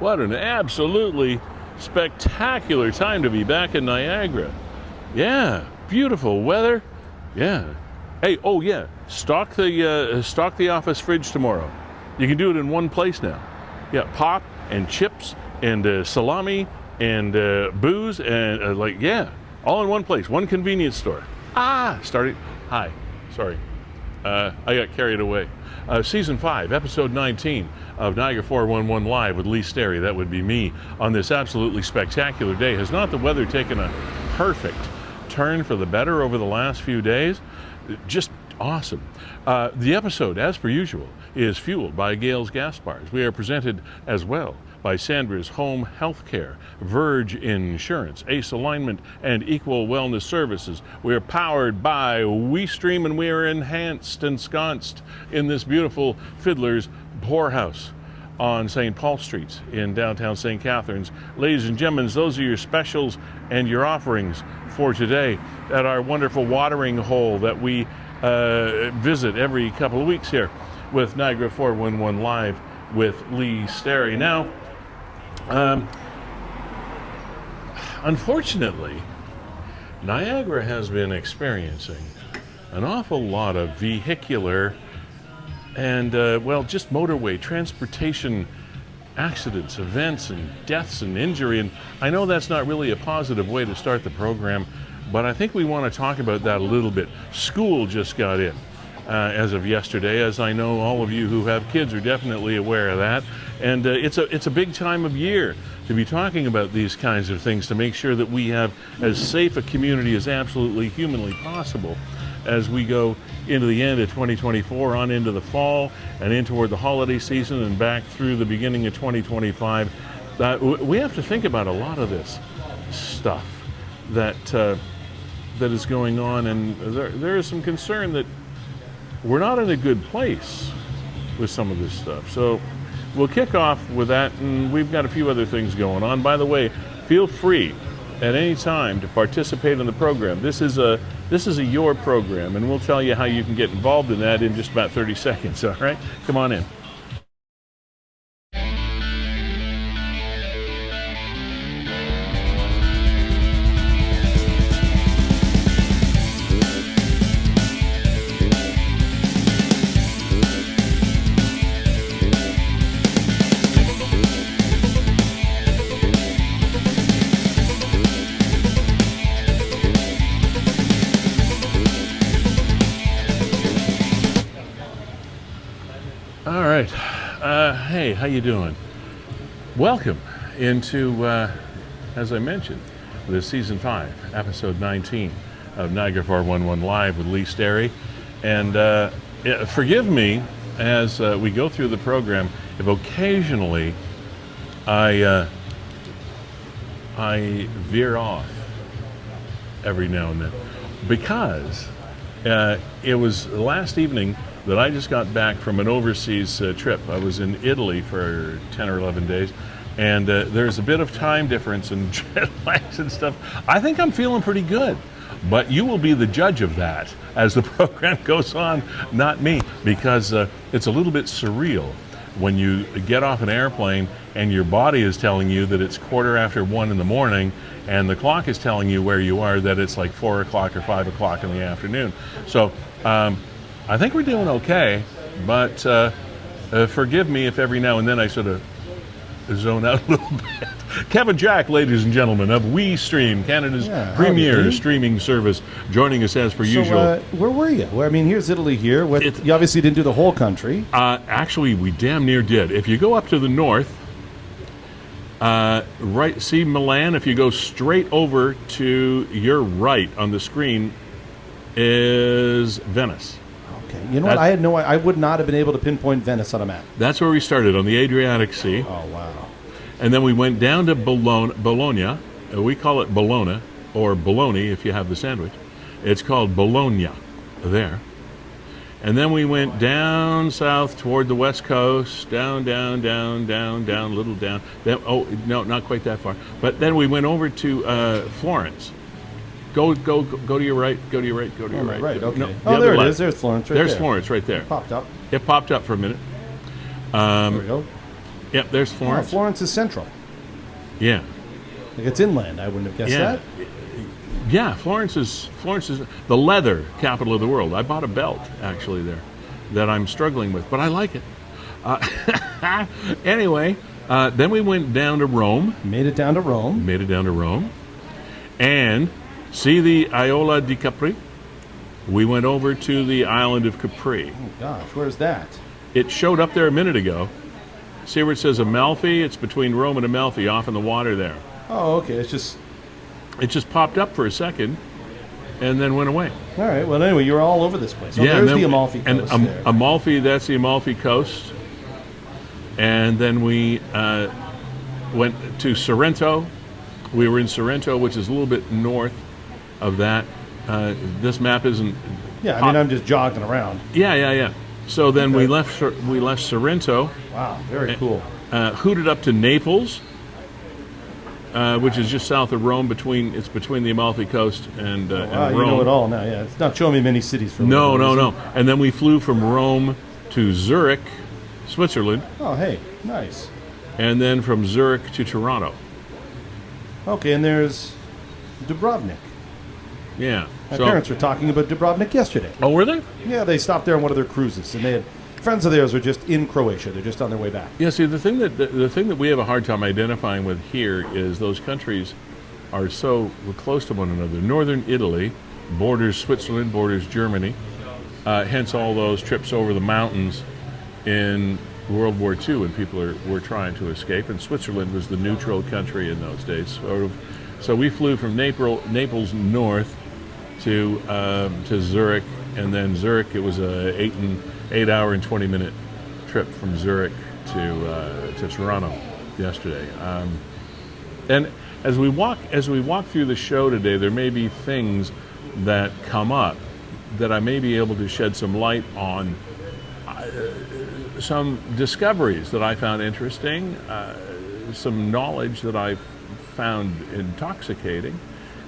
What an absolutely spectacular time to be back in Niagara. Yeah, beautiful weather. Yeah. Hey, oh yeah, stock the office fridge tomorrow. You can do it in one place now. Yeah, pop and chips and salami and booze and all in one place, one convenience store. Starting. Hi, sorry, I got carried away. Season 5, episode 19 of Niagara 411 Live with Sterry. That would be me on this absolutely spectacular day. Has not the weather taken a perfect turn for the better over the last few days? Just awesome. The episode, as per usual, is fueled by Gale's Gas Bars. We are presented as well by Sandra's Home Healthcare, Verge Insurance, Ace Alignment, and Equal Wellness Services. We are powered by WeeStream, and we are enhanced and ensconced in this beautiful Fiddler's Poorhouse on St. Paul Street in downtown St. Catharines. Ladies and gentlemen, those are your specials and your offerings for today at our wonderful watering hole that we visit every couple of weeks here with Niagara 411 Live with Sterry. Now, unfortunately, Niagara has been experiencing an awful lot of vehicular and, just motorway transportation accidents, events, and deaths and injury. And I know that's not really a positive way to start the program, but I think we want to talk about that a little bit. School just got in as of yesterday, as I know all of you who have kids are definitely aware of that. And it's a big time of year to be talking about these kinds of things, to make sure that we have as safe a community as absolutely humanly possible as we go into the end of 2024, on into the fall, and in toward the holiday season, and back through the beginning of 2025. We have to think about a lot of this stuff that is going on, and there is some concern that we're not in a good place with some of this stuff. So we'll kick off with that, and we've got a few other things going on. By the way, feel free at any time to participate in the program. This is a your program, and we'll tell you how you can get involved in that in just about 30 seconds, all right? Come on in. All right. Hey, how you doing? Welcome into, as I mentioned, this season 5, episode 19 of Niagara 411 Live with Sterry. And forgive me as we go through the program if occasionally I veer off every now and then, because it was last evening that I just got back from an overseas trip. I was in Italy for 10 or 11 days, and there's a bit of time difference and jet lags and stuff. I think I'm feeling pretty good, but you will be the judge of that as the program goes on, not me, because it's a little bit surreal when you get off an airplane and your body is telling you that it's 1:15 in the morning, and the clock is telling you where you are, that it's like 4 o'clock or 5 o'clock in the afternoon. So I think we're doing okay, but forgive me if every now and then I sort of zone out a little bit. Kevin Jack, ladies and gentlemen, of WeeStream, Canada's premier streaming service, joining us as per usual. Where were you? Well, I mean, here's Italy here. You obviously didn't do the whole country. Actually, we damn near did. If you go up to the north, see Milan, if you go straight over to your right on the screen is Venice. Okay. You know what? I would not have been able to pinpoint Venice on a map. That's where we started, on the Adriatic Sea. Oh, wow. And then we went down to Bologna. We call it Bologna, or Bologna if you have the sandwich. It's called Bologna there. And then we went down south toward the west coast, down, a little down. Then, oh, no, not quite that far. But then we went over to Florence. Go to your right, go to your right, go to your right. Right, okay. No, there it is. There's Florence right there. There's Florence right there. It popped up. It popped up for a minute. There we go. Yep, there's Oh, Florence. Florence is central. Yeah. Like it's inland. I wouldn't have guessed Yeah. that. Yeah, Florence is the leather capital of the world. I bought a belt actually there that I'm struggling with, but I like it. Anyway, then we went down to Rome. Made it down to Rome. Made it down to Rome, and see the Isola di Capri. We went over to the island of Capri. Oh gosh, where's that? It showed up there a minute ago. See where it says Amalfi? It's between Rome and Amalfi, off in the water there. Oh, okay. It's just It just popped up for a second, and then went away. all right. Well, anyway, you were all over this place. Oh, Yeah, there's and the then- Amalfi and Coast there. Amalfi, that's the Amalfi Coast. And then we went to Sorrento. We were in Sorrento, which is a little bit north of that. This map isn't. Yeah, I mean, I'm just jogging around. Yeah. So then Okay. we left Sorrento, Wow, very cool. hooted up to Naples, which is just south of Rome. Between the Amalfi Coast and Wow, and you Rome. know it all now. Yeah, it's not showing me many cities for No. whatever reason. And then we flew from Rome to Zurich, Switzerland, Oh, hey, nice. and then from Zurich to Toronto. Okay, and there's Dubrovnik. Yeah. My parents were talking about Dubrovnik yesterday. Oh, were they? Yeah, they stopped there on one of their cruises, and they had friends of theirs are just in Croatia. They're just on their way back. Yeah. See, the thing that we have a hard time identifying with here is those countries are so close to one another. Northern Italy borders Switzerland, borders Germany. Hence, all those trips over the mountains in World War II when people were trying to escape, and Switzerland was the neutral country in those days. So we flew from Naples north to Zurich, and then Zurich. It was a 8 hour and 20-minute trip from Zurich to Toronto yesterday. And as we walk through the show today, there may be things that come up that I may be able to shed some light on. Some discoveries that I found interesting, some knowledge that I found intoxicating,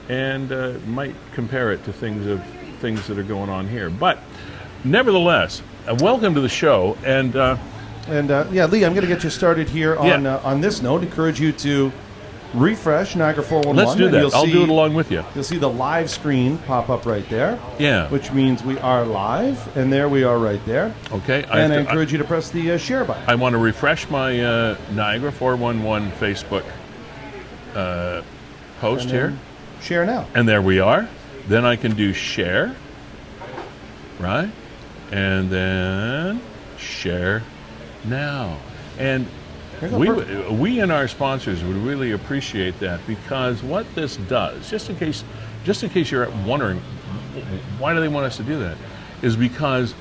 and might compare it to things that are going on here. But nevertheless, welcome to the show. And yeah, Lee, I'm going to get you started here on this note. Encourage you to refresh Niagara 411. let's do and that. I'll do it along with you. You'll see the live screen pop up right there. Yeah. Which means we are live, and there we are right there. Okay. And I encourage you to press the share button. I want to refresh my Niagara 411 Facebook post And here. then share now. And there we are. Then I can do share, right? And then share now. And we and our sponsors would really appreciate that, because what this does, just in case you're wondering why do they want us to do that, is because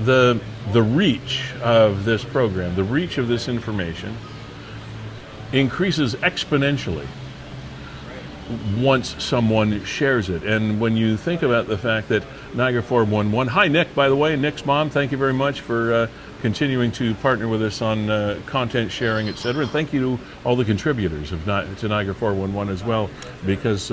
the reach of this program, the reach of this information, increases exponentially once someone shares it. And when you think about the fact that Niagara 411, hi Nick, by the way, Nick's mom, thank you very much for continuing to partner with us on content sharing, etc. And thank you to all the contributors to Niagara 411 as well, because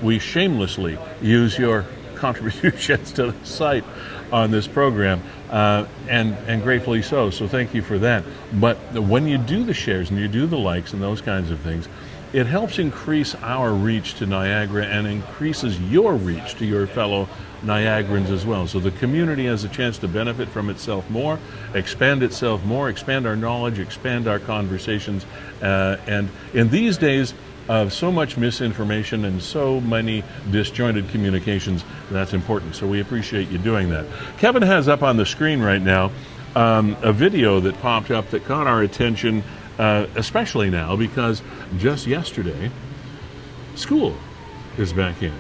we shamelessly use your contributions to the site on this program, and gratefully so. So thank you for that. But when you do the shares and you do the likes and those kinds of things, it helps increase our reach to Niagara and increases your reach to your fellow Niagarans as well. So the community has a chance to benefit from itself more, expand our knowledge, expand our conversations. And in these days of so much misinformation and so many disjointed communications, that's important. So we appreciate you doing that. Kevin has up on the screen right now a video that popped up that caught our attention, especially now because just yesterday, school is back in.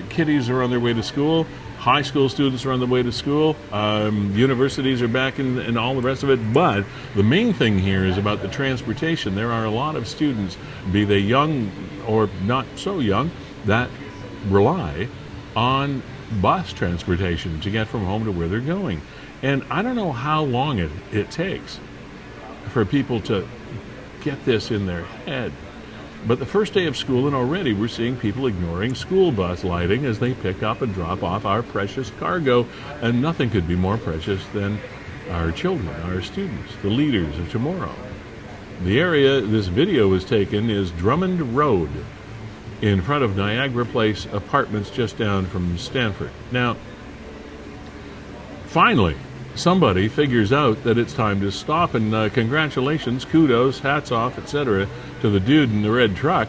Kiddies are on their way to school. High school students are on their way to school. Universities are back and all the rest of it. But the main thing here is about the transportation. There are a lot of students, be they young or not so young, that rely on bus transportation to get from home to where they're going. And I don't know how long it takes for people to get this in their head. But the first day of school, and already we're seeing people ignoring school bus lighting as they pick up and drop off our precious cargo. And nothing could be more precious than our children, our students, the leaders of tomorrow. The area this video was taken is Drummond Road, in front of Niagara Place Apartments, just down from Stanford. Now, finally, somebody figures out that it's time to stop, and congratulations, kudos, hats off, etc. to the dude in the red truck,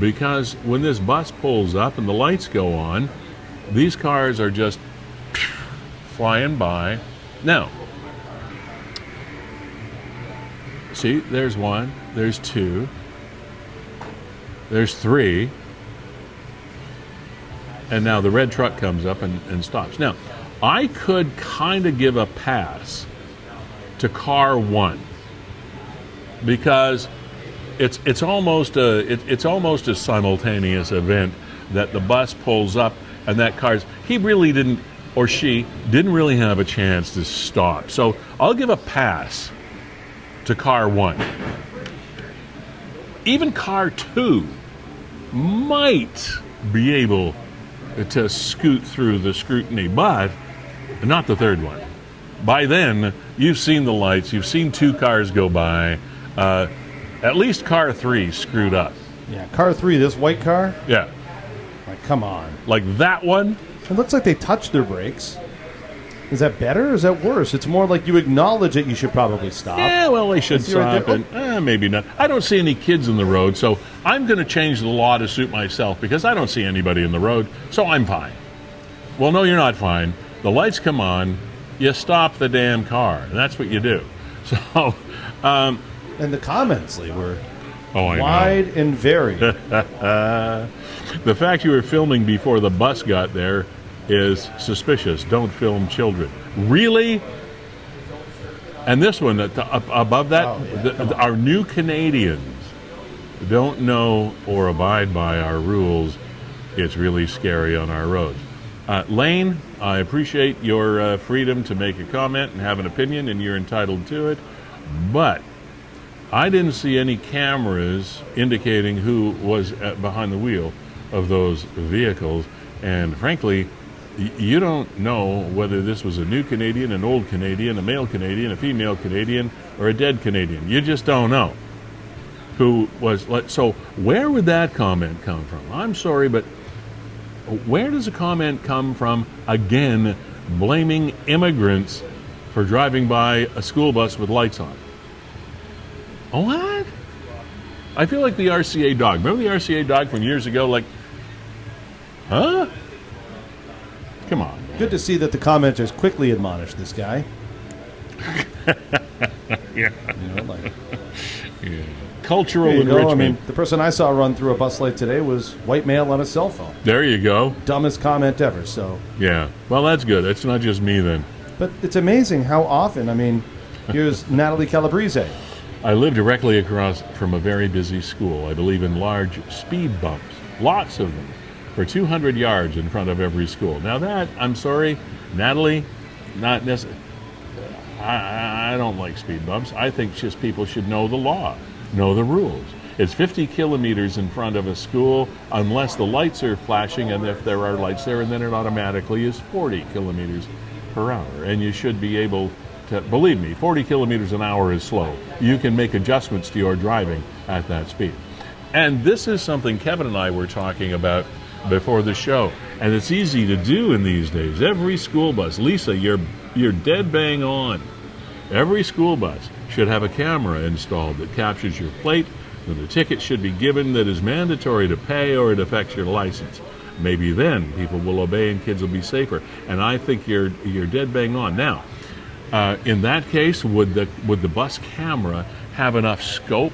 because when this bus pulls up and the lights go on, these cars are just flying by. Now, see, there's one, there's two, there's three, and now the red truck comes up and stops. Now, I could kind of give a pass to car one, because it's almost a simultaneous event that the bus pulls up and that he really didn't, or she didn't really have a chance to stop. So I'll give a pass to car one. Even car two might be able to scoot through the scrutiny, but not the third one. By then, you've seen the lights, you've seen two cars go by. At least car three screwed up. Yeah, car three, this white car? Yeah. Like, come on. Like that one? It looks like they touched their brakes. Is that better or is that worse? It's more like you acknowledge that you should probably stop. Yeah, well, they should stop, right and maybe not. I don't see any kids in the road, so I'm going to change the law to suit myself, because I don't see anybody in the road, so I'm fine. Well, no, you're not fine. The lights come on, you stop the damn car, and that's what you do. So, and the comments, Lee, were I wide and varied. The fact you were filming before the bus got there is suspicious. Don't film children. Really? And this one, above that, our new Canadians don't know or abide by our rules. It's really scary on our roads. Lane, I appreciate your freedom to make a comment and have an opinion, and you're entitled to it. But I didn't see any cameras indicating who was behind the wheel of those vehicles. And frankly, you don't know whether this was a new Canadian, an old Canadian, a male Canadian, a female Canadian, or a dead Canadian. You just don't know who was. So where would that comment come from? I'm sorry, but where does a comment come from, again, blaming immigrants for driving by a school bus with lights on? What? I feel like the RCA dog. Remember the RCA dog from years ago? Like, huh? Come on. Man. Good to see that the commenters quickly admonished this guy. Yeah. You know, like, yeah. Cultural enrichment. enrichment. I mean, the person I saw run through a bus light today was white male on a cell phone. There you go. Dumbest comment ever. So. Yeah. Well, that's good. It's not just me then. But it's amazing how often. I mean, here's Natalie Calabrese. I live directly across from a very busy school. I believe in large speed bumps, lots of them, for 200 yards in front of every school. Now that, I'm sorry, Natalie, not necessarily. I don't like speed bumps. I think just people should know the law, know the rules. It's 50 kilometers in front of a school unless the lights are flashing, and if there are lights there, and then it automatically is 40 kilometers per hour. And you should be able to, believe me, 40 kilometers an hour is slow. You can make adjustments to your driving at that speed. And this is something Kevin and I were talking about before the show, and it's easy to do in these days. Every school bus, Lisa, you're dead bang on. Every school bus should have a camera installed that captures your plate, and a ticket should be given that is mandatory to pay, or it affects your license. Maybe then people will obey and kids will be safer. And I think you're dead bang on. Now, in that case, would the bus camera have enough scope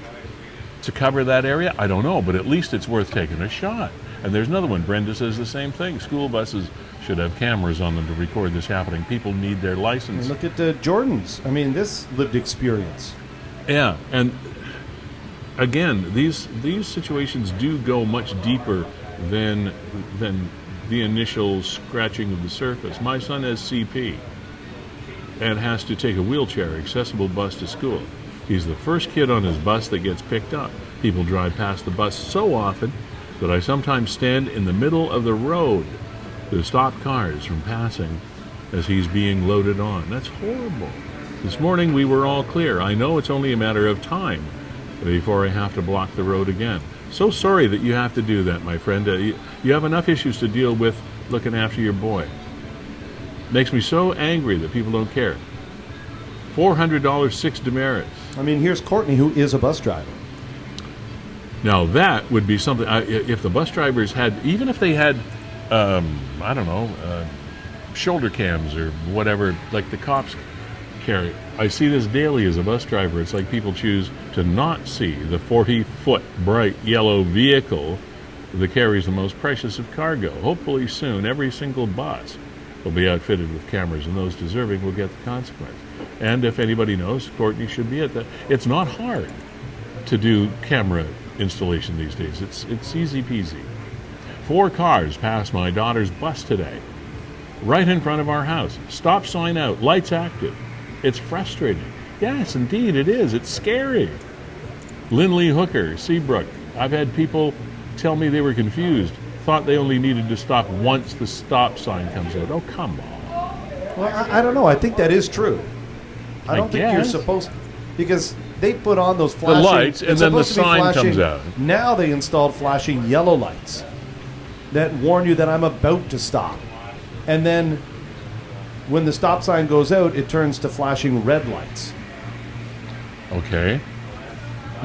to cover that area? I don't know, but at least it's worth taking a shot. And there's another one. Brenda says the same thing. School buses should have cameras on them to record this happening. People need their license. And look at Jordan's. I mean, this lived experience. Yeah, and again, these situations do go much deeper than the initial scratching of the surface. My son has CP and has to take a wheelchair accessible bus to school. He's the first kid on his bus that gets picked up. People drive past the bus so often that I sometimes stand in the middle of the road to stop cars from passing as he's being loaded on. That's horrible. This morning we were all clear. I know it's only a matter of time before I have to block the road again. So sorry that you have to do that, my friend. You have enough issues to deal with looking after your boy. Makes me so angry that people don't care. $400, 6 demerits. I mean, here's Courtney, who is a bus driver. Now that would be something. If the bus drivers had, even if they had, I don't know, shoulder cams or whatever, like the cops carry. I see this daily as a bus driver. It's like people choose to not see the 40-foot bright yellow vehicle that carries the most precious of cargo. Hopefully soon, every single bus will be outfitted with cameras, and those deserving will get the consequence. And if anybody knows, Courtney should be at that. It's not hard to do camera installation these days. It's easy peasy. 4 cars passed my daughter's bus today, right in front of our house. Stop sign out, lights active. It's frustrating. Yes, indeed it is. It's scary. Lindley Hooker, Seabrook. I've had people tell me they were confused, thought they only needed to stop once the stop sign comes out. Oh, come on. Well, I don't know. I think that is true. I don't think you're supposed to, because they put on those flashing... The lights, and then the sign comes out. Now they installed flashing yellow lights that warn you that I'm about to stop. And then when the stop sign goes out, it turns to flashing red lights. Okay.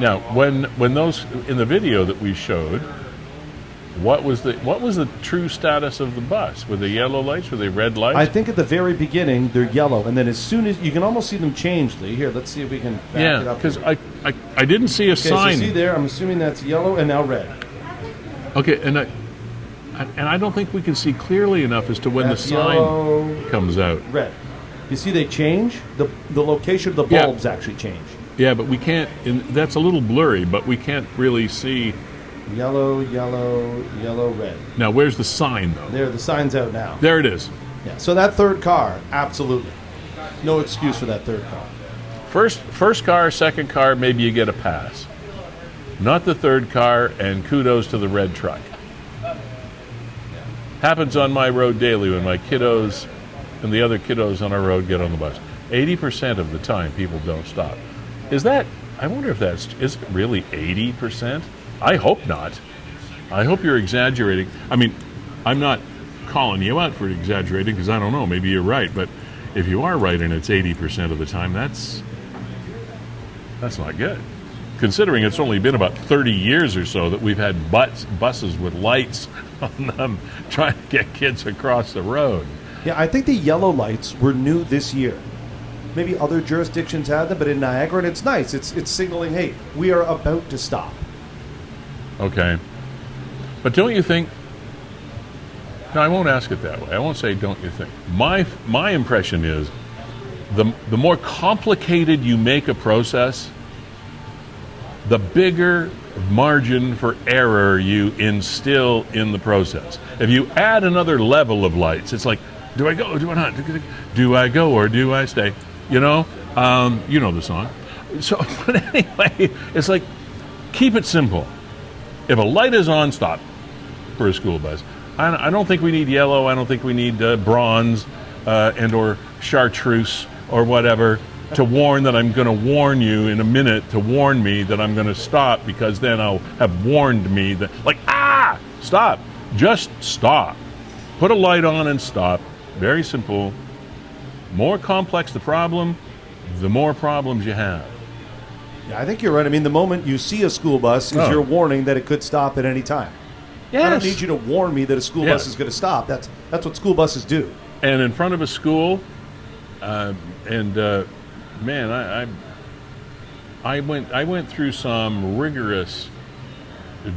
Now, when those, in the video that we showed, what was the true status of the bus? Were they yellow lights? Were they red lights? I think at the very beginning they're yellow, and then as soon as you can almost see them change. Lee, here, let's see if we can back it up. Because I didn't see a sign. So see there, I'm assuming that's yellow and now red. Okay, and I don't think we can see clearly enough as to when that's the sign comes out. Red. You see, they change the location of the bulbs actually change. Yeah, but we can't. That's a little blurry, but we can't really see. Yellow, yellow, yellow, red. Now, where's the sign, though? There, the sign's out now. There it is. Yeah. So that third car, absolutely, no excuse for that third car. First car, second car, maybe you get a pass. Not the third car, and kudos to the red truck. Happens on my road daily when my kiddos and the other kiddos on our road get on the bus. 80% of the time, people don't stop. Is that? I wonder if is it really 80%? I hope not. I hope you're exaggerating. I mean, I'm not calling you out for exaggerating because I don't know. Maybe you're right, but if you are right and it's 80% of the time, that's not good. Considering it's only been about 30 years or so that we've had buses with lights on them trying to get kids across the road. Yeah, I think the yellow lights were new this year. Maybe other jurisdictions had them, but in Niagara, and it's nice. It's signaling, hey, we are about to stop. Okay. But don't you think... No, I won't ask it that way. I won't say, don't you think. My impression is the more complicated you make a process, the bigger margin for error you instill in the process. If you add another level of lights, it's like, do I go or do I not? Do I go or do I stay? You know the song. So, but anyway, it's like, keep it simple. If a light is on, stop for a school bus. I don't think we need yellow. I don't think we need bronze and or chartreuse or whatever to warn that I'm going to warn you in a minute to warn me that I'm going to stop, because then I'll have warned me that, like, stop. Just stop. Put a light on and stop. Very simple. More complex the problem, the more problems you have. Yeah, I think you're right. I mean, the moment you see a school bus is your warning that it could stop at any time. Yes. I don't need you to warn me that a school bus is going to stop. That's what school buses do. And in front of a school, man, I went through some rigorous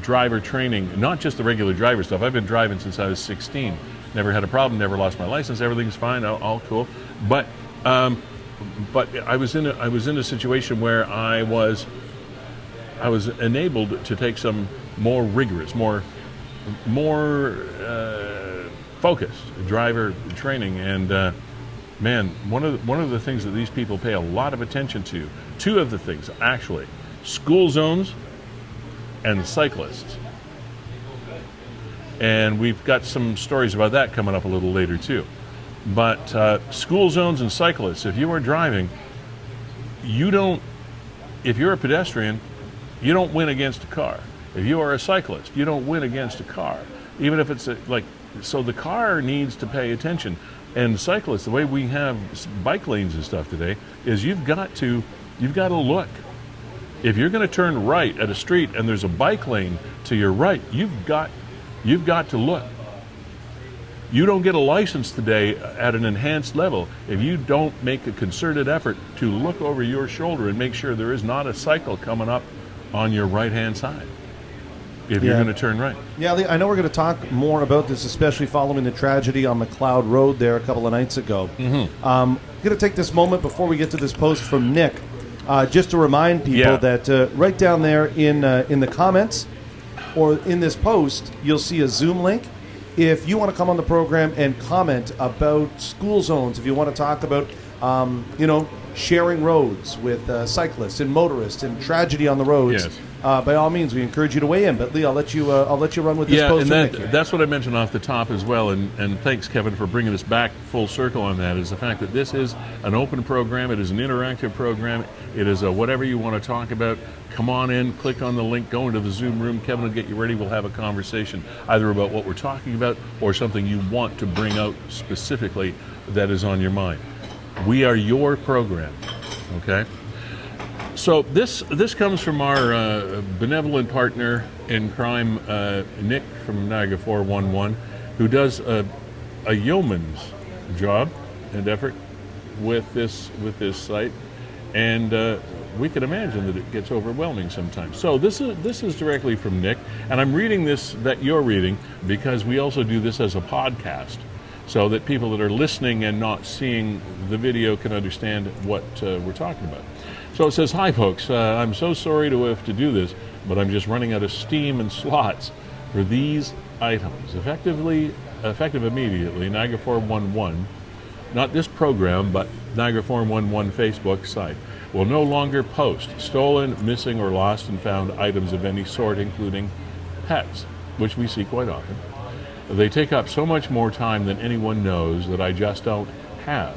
driver training, not just the regular driver stuff. I've been driving since I was 16. Never had a problem, never lost my license, everything's fine, all cool. But I was in a situation where I was enabled to take some more rigorous, more focused driver training, and man, one of the things that these people pay a lot of attention to, two of the things actually, school zones and cyclists. And we've got some stories about that coming up a little later too. But school zones and cyclists, if you are driving, if you're a pedestrian, You don't win against a car. If you are a cyclist, you don't win against a car. Even if it's so the car needs to pay attention. And cyclists, the way we have bike lanes and stuff today, is you've got to look. If you're going to turn right at a street and there's a bike lane to your right, you've got to look. You don't get a license today at an enhanced level if you don't make a concerted effort to look over your shoulder and make sure there is not a cycle coming up on your right-hand side if you're going to turn right. Yeah, Lee, I know we're going to talk more about this, especially following the tragedy on McLeod Road there a couple of nights ago. I'm going to take this moment before we get to this post from Nick, just to remind people that right down there in the comments or in this post, you'll see a Zoom link. If you want to come on the program and comment about school zones, if you want to talk about, sharing roads with cyclists and motorists and tragedy on the roads, by all means, we encourage you to weigh in. But Lee, I'll let you run with this post. Yeah, and that's what I mentioned off the top as well. And thanks, Kevin, for bringing us back full circle on that. Is the fact that this is an open program, it is an interactive program, it is a whatever you want to talk about. Come on in, click on the link, go into the Zoom room. Kevin will get you ready. We'll have a conversation either about what we're talking about or something you want to bring out specifically that is on your mind. We are your program, okay? So this comes from our benevolent partner in crime, Nick from Niagara 411, who does a yeoman's job and effort with this site, and we can imagine that it gets overwhelming sometimes. So this is directly from Nick, and I'm reading this that you're reading because we also do this as a podcast, so that people that are listening and not seeing the video can understand what we're talking about. So it says, "Hi folks, I'm so sorry to have to do this, but I'm just running out of steam and slots for these items. Effective immediately, Niagara 411, not this program, but Niagara 411 Facebook site, will no longer post stolen, missing, or lost and found items of any sort, including pets, which we see quite often. They take up so much more time than anyone knows that I just don't have.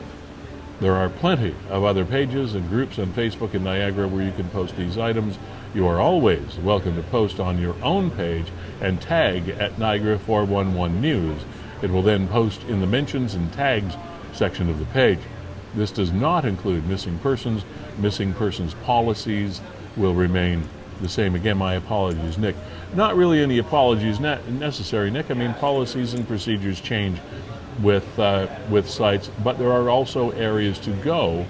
There are plenty of other pages and groups on Facebook in Niagara where you can post these items. You are always welcome to post on your own page and tag at Niagara 411 News. It will then post in the mentions and tags section of the page. This does not include missing persons. Missing persons policies will remain the same." Again, my apologies, Nick. Not really any apologies necessary, Nick. I mean, policies and procedures change with sites, but there are also areas to go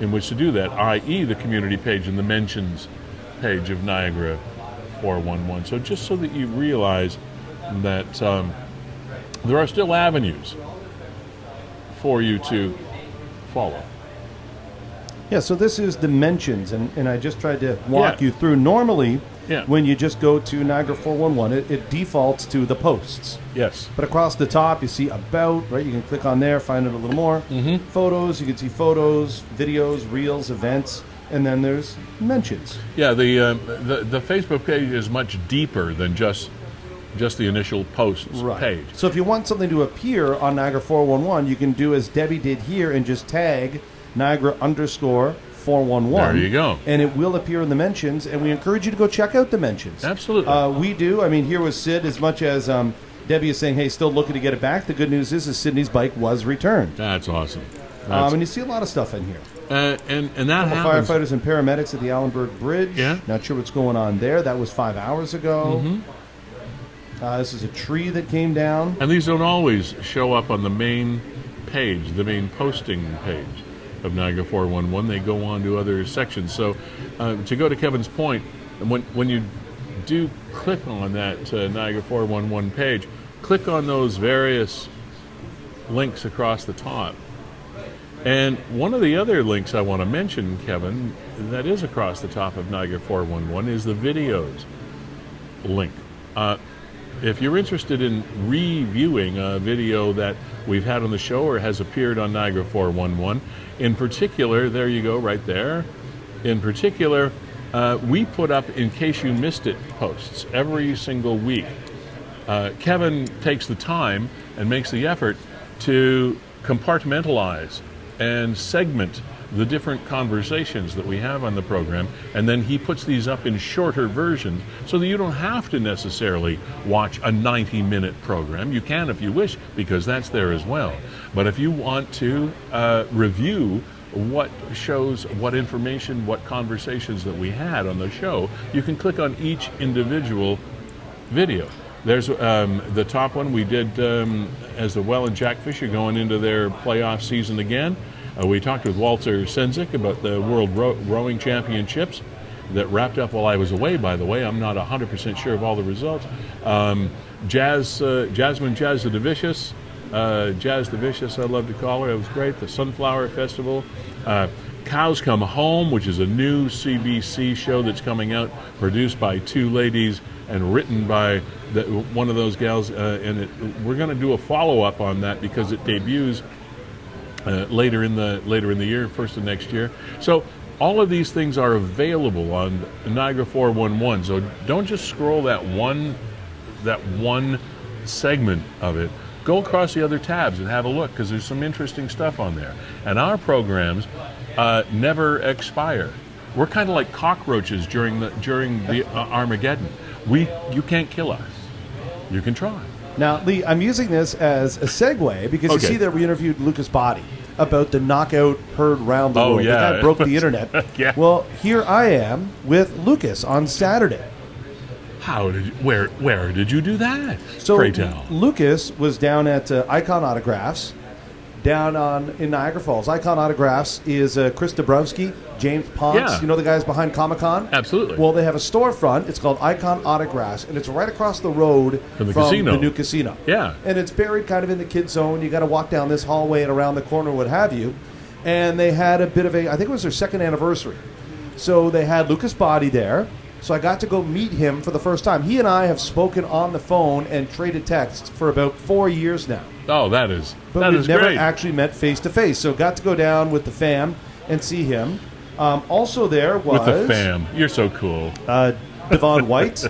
in which to do that, i.e. the community page and the mentions page of Niagara 411. So just so that you realize that there are still avenues for you to follow. Yeah, so this is the mentions, and I just tried to walk you through. Normally, when you just go to Niagara 411, it defaults to the posts. Yes. But across the top, you see About, right? You can click on there, find it a little more. Photos, you can see photos, videos, reels, events, and then there's mentions. Yeah, the Facebook page is much deeper than just the initial posts page. So if you want something to appear on Niagara 411, you can do as Debbie did here and just tag Niagara_411. There you go. And it will appear in the mentions, and we encourage you to go check out the mentions. Absolutely. We do. I mean, here was Sid, as much as Debbie is saying, hey, still looking to get it back. The good news is Sydney's bike was returned. That's awesome. And you see a lot of stuff in here. And that happens. Firefighters and paramedics at the Allenberg Bridge. Yeah. Not sure what's going on there. That was 5 hours ago. This is a tree that came down. And these don't always show up on the main page, the main posting page of Niagara 411. They go on to other sections. So to go to Kevin's point, when you do click on that Niagara 411 page, click on those various links across the top. And one of the other links I want to mention, Kevin, that is across the top of Niagara 411 is the videos link. If you're interested in reviewing a video that we've had on the show or has appeared on Niagara 411, in particular, there you go, right there. In particular, we put up In Case You Missed It posts every single week. Kevin takes the time and makes the effort to compartmentalize and segment the different conversations that we have on the program, and then he puts these up in shorter versions so that you don't have to necessarily watch a 90-minute program. You can if you wish, because that's there as well. But if you want to review what shows, what information, what conversations that we had on the show, you can click on each individual video. There's the top one we did as the Well and Jack Fisher going into their playoff season again. We talked with Walter Senzik about the World Rowing Championships that wrapped up while I was away, by the way. I'm not 100% sure of all the results. Jasmine Jazz the Vicious, Jazz the Vicious, I love to call her. It was great. The Sunflower Festival. Cows Come Home, which is a new CBC show that's coming out, produced by two ladies and written by one of those gals. We're going to do a follow-up on that because it debuts later in the year, first of next year. So all of these things are available on Niagara 411. So don't just scroll that one segment of it. Go across the other tabs and have a look, because there's some interesting stuff on there. And our programs never expire. We're kind of like cockroaches during the Armageddon. You can't kill us. You can try. Now, Lee, I'm using this as a segue because you see that we interviewed Lucas Body about the knockout heard round the world. Yeah. The guy broke the internet. Yeah. Well, here I am with Lucas on Saturday. Where did you do that? So Pray tell. Lucas was down at Icon Autographs down in Niagara Falls. Icon Autographs is Chris Dabrowski, James Ponce. Yeah. You know the guys behind Comic-Con? Absolutely. Well, they have a storefront. It's called Icon Autographs, and it's right across the road from the new casino. Yeah. And it's buried kind of in the kids' zone. You got to walk down this hallway and around the corner, what have you. And they had a bit of I think it was their second anniversary. So they had Lucas Body there. So I got to go meet him for the first time. He and I have spoken on the phone and traded texts for about 4 years now. Oh, that is But we've never great. actually met face to face. So got to go down with the fam and see him. Also there was... With the fam. You're so cool. Devon White.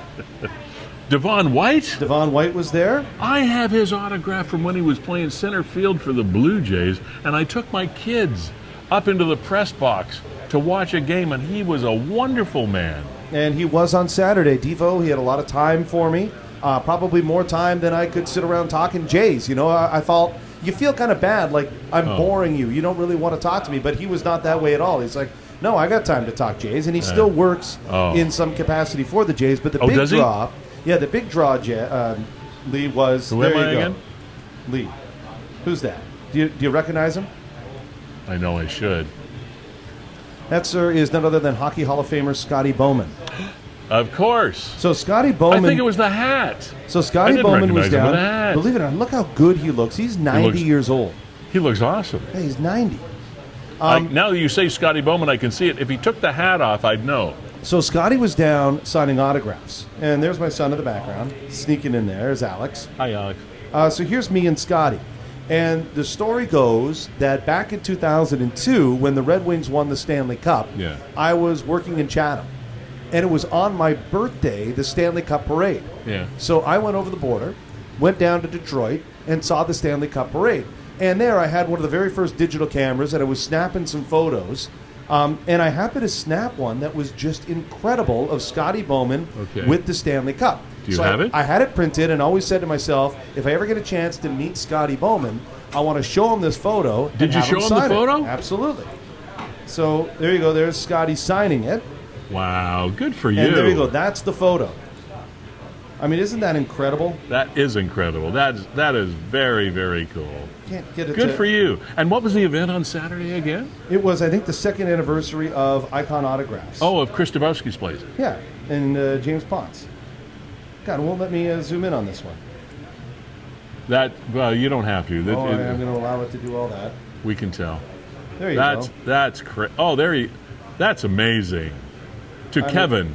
Devon White? Devon White was there. I have his autograph from when he was playing center field for the Blue Jays, and I took my kids up into the press box to watch a game, and he was a wonderful man. And he was on Saturday. Devo, he had a lot of time for me. Probably more time than I could sit around talking Jays. You know, I thought, you feel kind of bad, like I'm boring you. You don't really want to talk to me. But he was not that way at all. He's like, no, I got time to talk Jays. And he still works in some capacity for the Jays. But the big draw, the big draw, Lee, was... Who am I again? Lee. Who's that? Do you recognize him? I know I should. That, sir, is none other than Hockey Hall of Famer Scotty Bowman. Of course. So Scotty Bowman... I think it was the hat. So Scotty Bowman was down. The hat. Believe it or not, look how good he looks. He's 90 years old. He looks awesome. Yeah, he's 90. Now that you say Scotty Bowman, I can see it. If he took the hat off, I'd know. So Scotty was down signing autographs. And there's my son in the background, sneaking in there. There's Alex. Hi, Alex. So here's me and Scotty. And the story goes that back in 2002, when the Red Wings won the Stanley Cup, I was working in Chatham. And it was on my birthday, the Stanley Cup parade. Yeah. So I went over the border, went down to Detroit, and saw the Stanley Cup parade. And there I had one of the very first digital cameras, and I was snapping some photos. And I happened to snap one that was just incredible of Scotty Bowman with the Stanley Cup. Do you have it? I had it printed and always said to myself, if I ever get a chance to meet Scotty Bowman, I want to show him this photo. Did you show him the photo? Absolutely. So there you go. There's Scotty signing it. Wow, good for you. And there you go. That's the photo. I mean, isn't that incredible? That is incredible. That is very, very cool. Can't get it. Good for you. And what was the event on Saturday again? It was, I think, the second anniversary of Icon Autographs. Oh, of Chris Dabrowski's place. Yeah, and James Ponce. God, it won't let me zoom in on this one. Well, you don't have to. I'm going to allow it to do all that. We can tell. There you go. That's that's amazing. Kevin,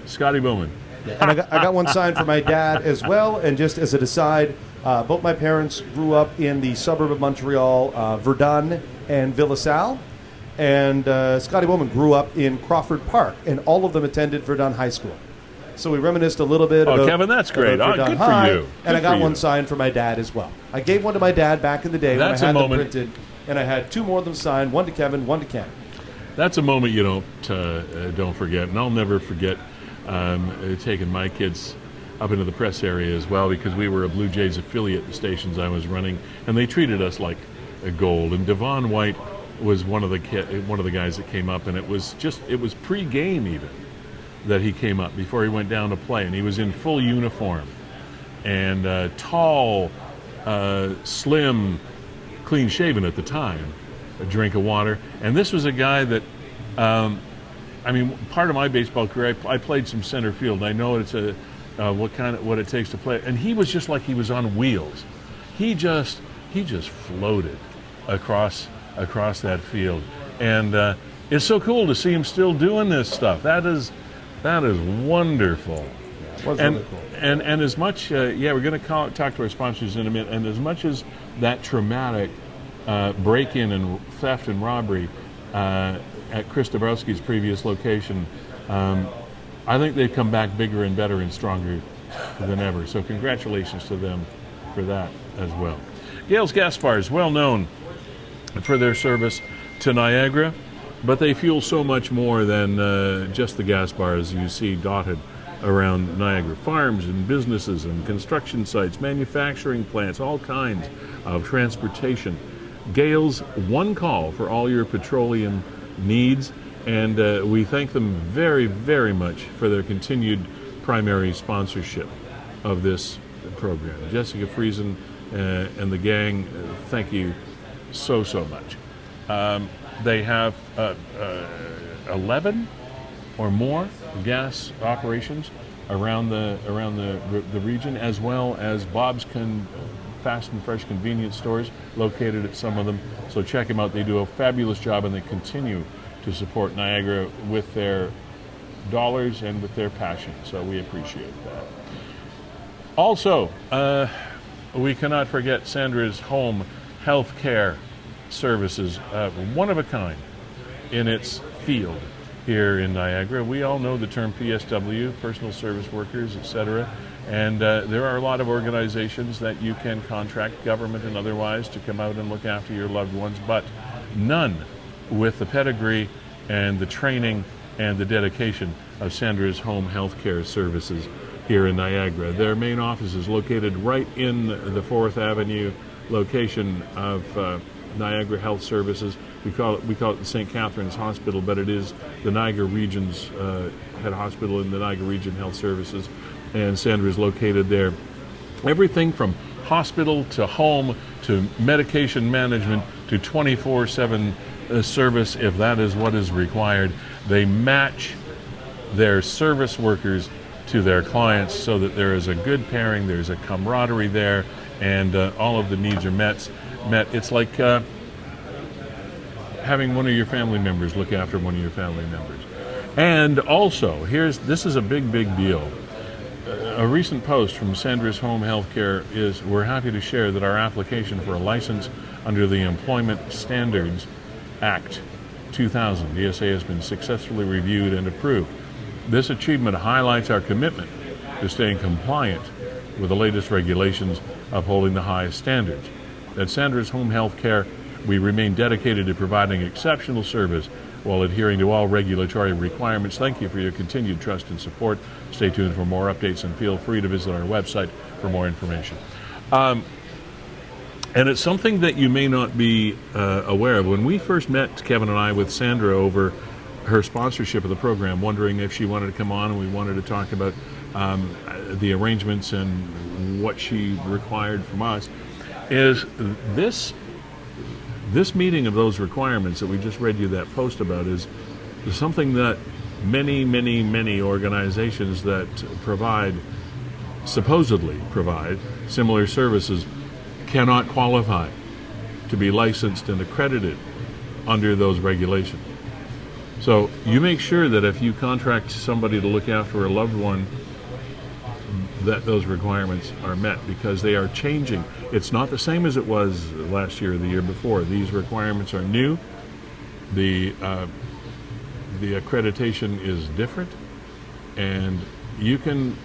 Scotty Bowman. Yeah, and I got one signed for my dad as well. And just as an aside, both my parents grew up in the suburb of Montreal, Verdun and Ville-Salle. And Scotty Bowman grew up in Crawford Park, and all of them attended Verdun High School. So we reminisced a little bit about Kevin, that's great. Verdun Good High, for you. And I got one signed for my dad as well. I gave one to my dad back in the day when I had them printed, and I had two more of them signed, one to Kevin, one to Ken. that's a moment you don't forget. And I'll never forget taking my kids up into the press area as well, because we were a Blue Jays affiliate, the stations I was running, and they treated us like gold. And Devon White was one of the guys that came up, and it was pre-game even that he came up before he went down to play, and he was in full uniform and tall, slim, clean shaven at the time, a drink of water. And this was a guy that part of my baseball career, I played some center field, and I know it's what it takes to play. And he was just like he was on wheels. He just floated across that field, and it's so cool to see him still doing this stuff. That is wonderful. It was and really cool. and as much we're going to talk to our sponsors in a minute. And as much as that traumatic break-in and theft and robbery at Chris Dabrowski's previous location, I think they've come back bigger and better and stronger than ever. So congratulations to them for that as well. Gale's Gas Bar is well known for their service to Niagara, but they fuel so much more than just the gas bars you see dotted around Niagara. Farms and businesses and construction sites, manufacturing plants, all kinds of transportation. Gale's, one call for all your petroleum needs, and we thank them very, very much for their continued primary sponsorship of this program. Jessica Friesen and the gang, thank you so much. They have 11 or more gas operations around the region, as well as Bob's fast and fresh convenience stores located at some of them. So check them out. They do a fabulous job, and they continue to support Niagara with their dollars and with their passion. So we appreciate that. Also, we cannot forget Sandra's Home Health Care Services, one of a kind in its field here in Niagara. We all know the term PSW, personal service workers, etc. And there are a lot of organizations that you can contract, government and otherwise, to come out and look after your loved ones, but none with the pedigree and the training and the dedication of Sandra's Home Health Care Services here in Niagara. Their main office is located right in the 4th Avenue location of Niagara Health Services. We call it the St. Catharines Hospital, but it is the Niagara Region's head hospital in the Niagara Region Health Services, and Sandra is located there. Everything from hospital to home to medication management to 24/7 service, if that is what is required. They match their service workers to their clients so that there is a good pairing, there's a camaraderie there, and all of the needs are met. It's like having one of your family members look after one of your family members. And also, this is a big deal. A recent post from Sandra's Home Healthcare is, we're happy to share that our application for a license under the Employment Standards Act 2000, ESA, has been successfully reviewed and approved. This achievement highlights our commitment to staying compliant with the latest regulations, upholding the highest standards. At Sandra's Home Healthcare, we remain dedicated to providing exceptional service while adhering to all regulatory requirements. Thank you for your continued trust and support. Stay tuned for more updates, and feel free to visit our website for more information. And it's something that you may not be aware of. When we first met, Kevin and I, with Sandra over her sponsorship of the program, wondering if she wanted to come on, and we wanted to talk about the arrangements and what she required from us, is this meeting of those requirements that we just read you that post about is something that many organizations that supposedly provide similar services cannot qualify to be licensed and accredited under those regulations. So you make sure that if you contract somebody to look after a loved one, that those requirements are met, because they are changing. It's not the same as it was last year or the year before. These requirements are new. The accreditation is different, and you can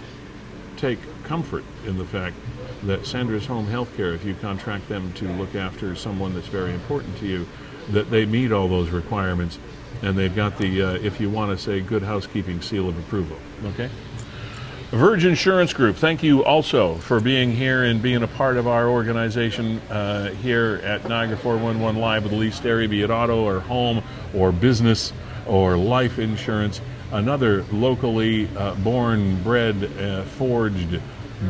take comfort in the fact that Sandra's Home Healthcare, if you contract them to look after someone that's very important to you, that they meet all those requirements, and they've got the, if you want to say, good housekeeping seal of approval. Okay. Virgin Insurance Group, thank you also for being here and being a part of our organization here at Niagara 411 Live with Lee Sterry, be it auto or home or business or life insurance. Another locally born, bred, forged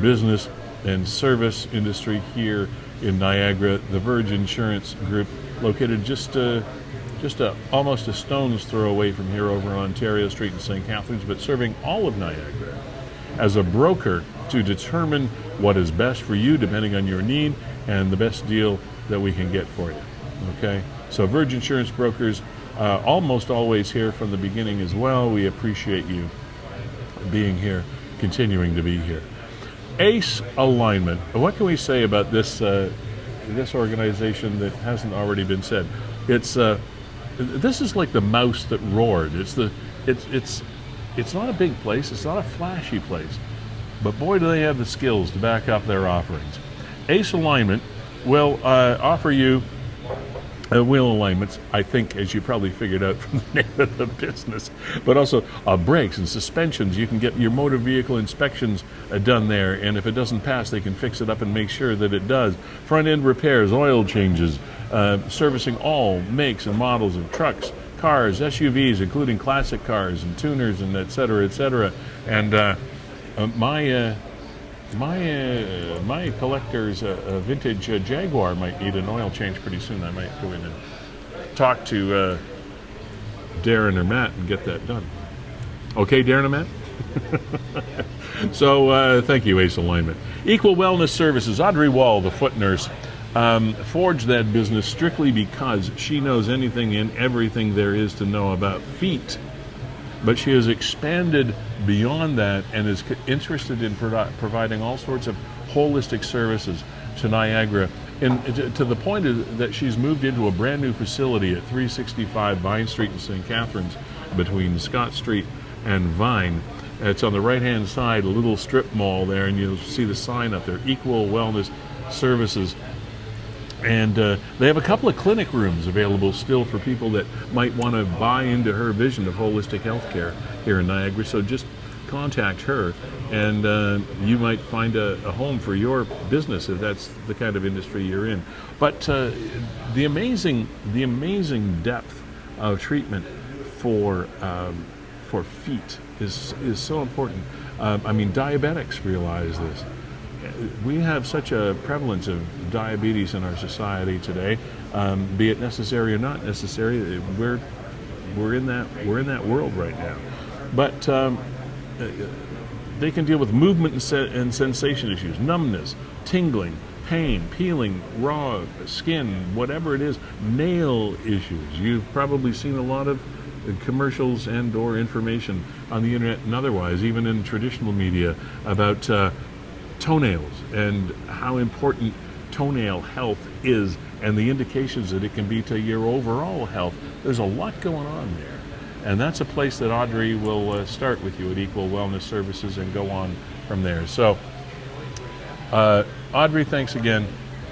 business and service industry here in Niagara. The Virgin Insurance Group, located just almost a stone's throw away from here over on Ontario Street in St. Catharines, but serving all of Niagara as a broker to determine what is best for you depending on your need and the best deal that we can get for you. Okay, so Virgin Insurance Brokers, almost always here from the beginning as well. We appreciate you being here, continuing to be here. Ace Alignment, what can we say about this this organization that hasn't already been said? It's this is like the mouse that roared. It's not a big place, it's not a flashy place, but boy do they have the skills to back up their offerings. Ace Alignment will offer you wheel alignments, I think, as you probably figured out from the name of the business, but also brakes and suspensions. You can get your motor vehicle inspections done there, and if it doesn't pass, they can fix it up and make sure that it does. Front end repairs, oil changes, servicing all makes and models of trucks, cars, SUVs, including classic cars and tuners and et cetera, and my collector's vintage Jaguar might need an oil change pretty soon. I might go in and talk to Darren or Matt and get that done. Okay, Darren and Matt? So thank you, Ace Alignment. Equal Wellness Services, Audrey Wall, the foot nurse, forged that business strictly because she knows anything and everything there is to know about feet. But she has expanded beyond that and is interested in providing all sorts of holistic services to Niagara, and to the point that she's moved into a brand new facility at 365 Vine Street in St. Catharines, between Scott Street and Vine. It's on the right-hand side, a little strip mall there, and you'll see the sign up there, Equal Wellness Services. And they have a couple of clinic rooms available still for people that might want to buy into her vision of holistic healthcare here in Niagara. So just contact her, and you might find a home for your business if that's the kind of industry you're in. But the amazing depth of treatment for feet is so important. I mean, diabetics realize this. We have such a prevalence of diabetes in our society today, be it necessary or not necessary. We're in that world right now. But they can deal with movement and sensation issues, numbness, tingling, pain, peeling, raw skin, whatever it is, nail issues. You've probably seen a lot of commercials and or information on the internet and otherwise, even in traditional media, about toenails and how important toenail health is and the indications that it can be to your overall health. There's a lot going on there, and that's a place that Audrey will start with you at Equal Wellness Services and go on from there. So Audrey, thanks again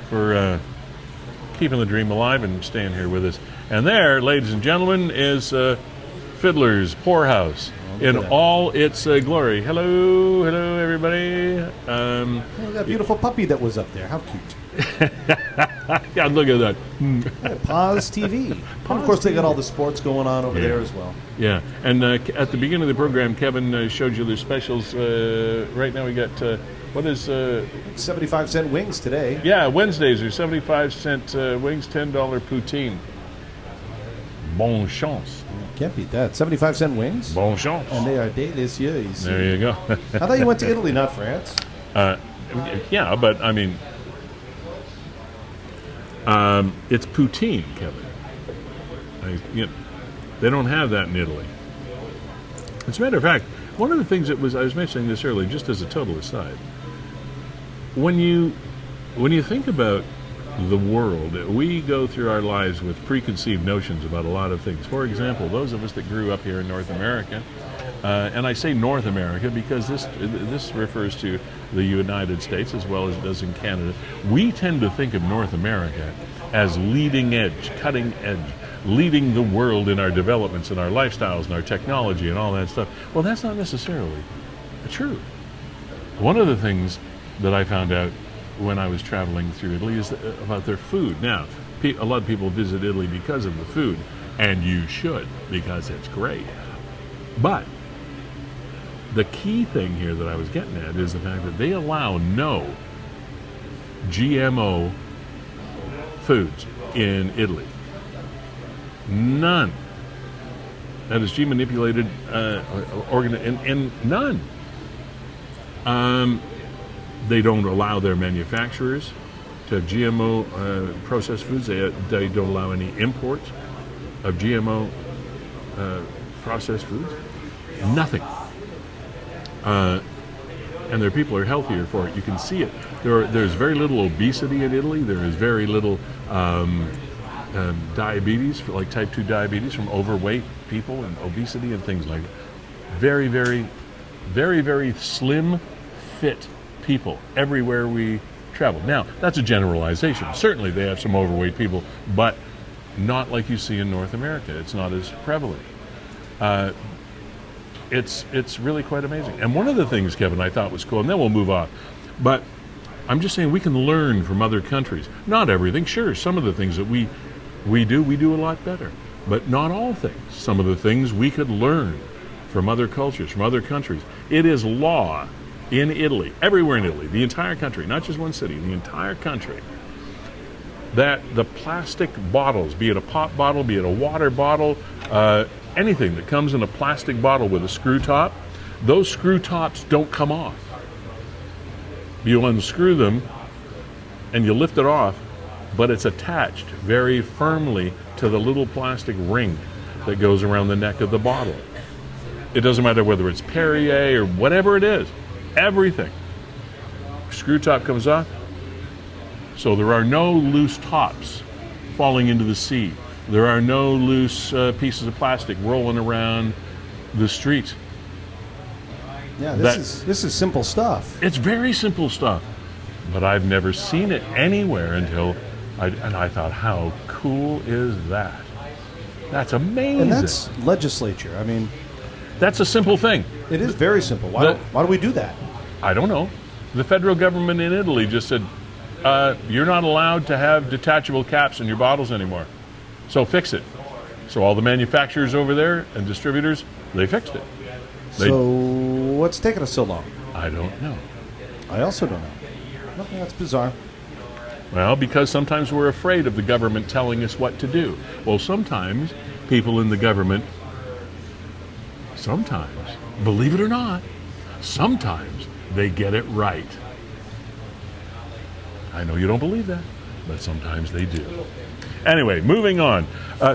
for keeping the dream alive and staying here with us. And there, ladies and gentlemen, is Fiddler's Poorhouse in all its glory. Hello, everybody. That beautiful puppy that was up there. How cute. Yeah, look at that. Yeah, Pause TV. And of course, they got all the sports going on over there as well. Yeah, and at the beginning of the program, Kevin showed you their specials. Right now we got, what is... 75-cent wings today. Yeah, Wednesdays are 75-cent wings, $10 poutine. Bon chance. Can't beat that. 75-cent wings? Bon chance. And they are delicious. There you go. I thought you went to Italy, not France. Yeah, but I mean, it's poutine, Kevin. They don't have that in Italy. As a matter of fact, one of the things I was mentioning this earlier, just as a total aside, when you think about the world, we go through our lives with preconceived notions about a lot of things. For example, those of us that grew up here in North America, and I say North America because this refers to the United States as well as it does in Canada. We tend to think of North America as leading edge, cutting edge, leading the world in our developments and our lifestyles and our technology and all that stuff. Well, that's not necessarily true. One of the things that I found out when I was traveling through Italy is about their food. Now, a lot of people visit Italy because of the food, and you should, because it's great. But the key thing here that I was getting at is the fact that they allow no GMO foods in Italy. None. That is gene manipulated and none. They don't allow their manufacturers to have GMO processed foods. They don't allow any imports of GMO processed foods. Nothing. And their people are healthier for it. You can see it. There's very little obesity in Italy. There is very little diabetes, like type 2 diabetes from overweight people and obesity and things like that. Very, very, very, very slim, fit people everywhere we travel. Now, that's a generalization. Certainly they have some overweight people, but not like you see in North America. It's not as prevalent. It's really quite amazing. And one of the things, Kevin, I thought was cool, and then we'll move on, but I'm just saying we can learn from other countries. Not everything, sure, some of the things that we do a lot better, but not all things. Some of the things we could learn from other cultures, from other countries. It is law in Italy, everywhere in Italy, the entire country, not just one city, the entire country, that the plastic bottles, be it a pop bottle, be it a water bottle, anything that comes in a plastic bottle with a screw top, those screw tops don't come off. You unscrew them and you lift it off, but it's attached very firmly to the little plastic ring that goes around the neck of the bottle. It doesn't matter whether it's Perrier or whatever it is, everything. Screw top comes off, so there are no loose tops falling into the sea. There are no loose pieces of plastic rolling around the streets. Yeah, this is simple stuff. It's very simple stuff, but I've never seen it anywhere until I thought, how cool is that? That's amazing. And that's legislature. I mean, that's a simple thing. It is very simple. Why do we do that? I don't know. The federal government in Italy just said, you're not allowed to have detachable caps in your bottles anymore. So fix it. So all the manufacturers over there and distributors, they fixed it. So what's taking us so long? I don't know. I also don't know. Nothing. That's bizarre. Well, because sometimes we're afraid of the government telling us what to do. Well, sometimes people in the government, believe it or not, sometimes they get it right. I know you don't believe that, but sometimes they do. Anyway, moving on.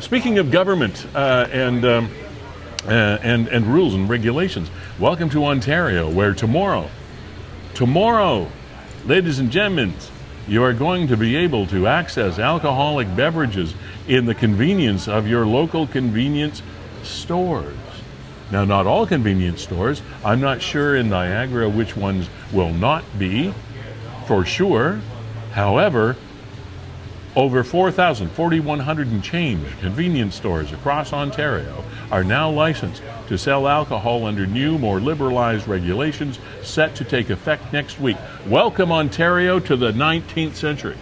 Speaking of government and rules and regulations, welcome to Ontario, where tomorrow, ladies and gentlemen, you are going to be able to access alcoholic beverages in the convenience of your local convenience stores. Now, not all convenience stores. I'm not sure in Niagara which ones will not be, for sure. However, over 4,100 and change convenience stores across Ontario are now licensed to sell alcohol under new, more liberalized regulations set to take effect next week. Welcome, Ontario, to the 19th century.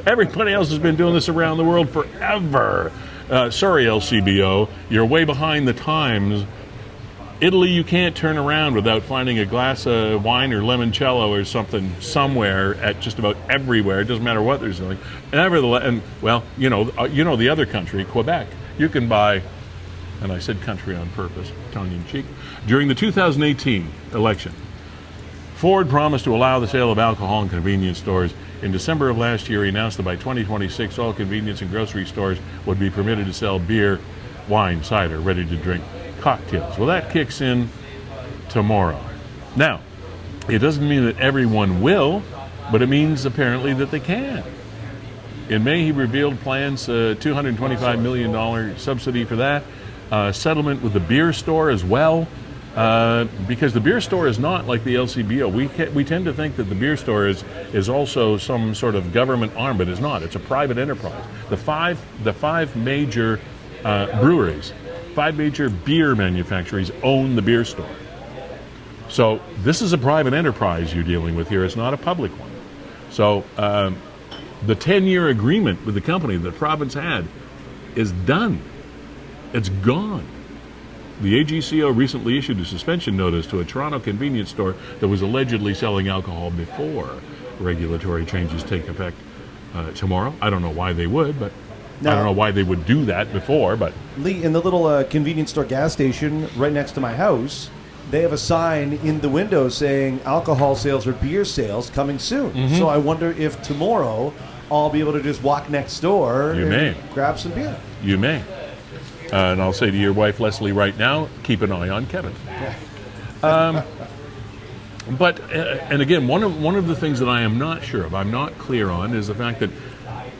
Everybody else has been doing this around the world forever. Sorry, LCBO, you're way behind the times. Italy, you can't turn around without finding a glass of wine or limoncello or something somewhere at just about everywhere. It doesn't matter what they're selling. And well, you know the other country, Quebec, you can buy, and I said country on purpose, tongue in cheek. During the 2018 election, Ford promised to allow the sale of alcohol in convenience stores. In December of last year, he announced that by 2026, all convenience and grocery stores would be permitted to sell beer, wine, cider, ready-to-drink cocktails. Well, that kicks in tomorrow. Now, it doesn't mean that everyone will, but it means apparently that they can. In May, he revealed plans, $225 million subsidy for that, settlement with the beer store as well. Because the beer store is not like the LCBO. We tend to think that the beer store is also some sort of government arm, but it's not. It's a private enterprise. The five major breweries, 5 major beer manufacturers own the beer store. So this is a private enterprise you're dealing with here. It's not a public one. So the 10-year agreement with the company that the province had is done. It's gone. The AGCO recently issued a suspension notice to a Toronto convenience store that was allegedly selling alcohol before regulatory changes take effect tomorrow. I don't know why they would, but I don't know why they would do that before. But Lee, in the little convenience store gas station right next to my house, they have a sign in the window saying alcohol sales or beer sales coming soon. Mm-hmm. So I wonder if tomorrow I'll be able to just walk next door and grab some beer. You may. And I'll say to your wife, Leslie, right now, keep an eye on Kevin. But, and again, one of the things that I am not sure of, I'm not clear on, is the fact that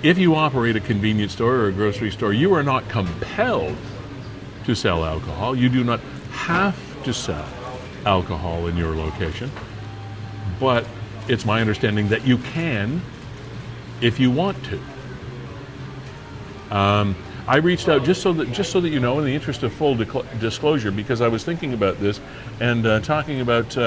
if you operate a convenience store or a grocery store, you are not compelled to sell alcohol. You do not have to sell alcohol in your location. But it's my understanding that you can if you want to. I reached out just so that you know, in the interest of full disclosure, because I was thinking about this and talking about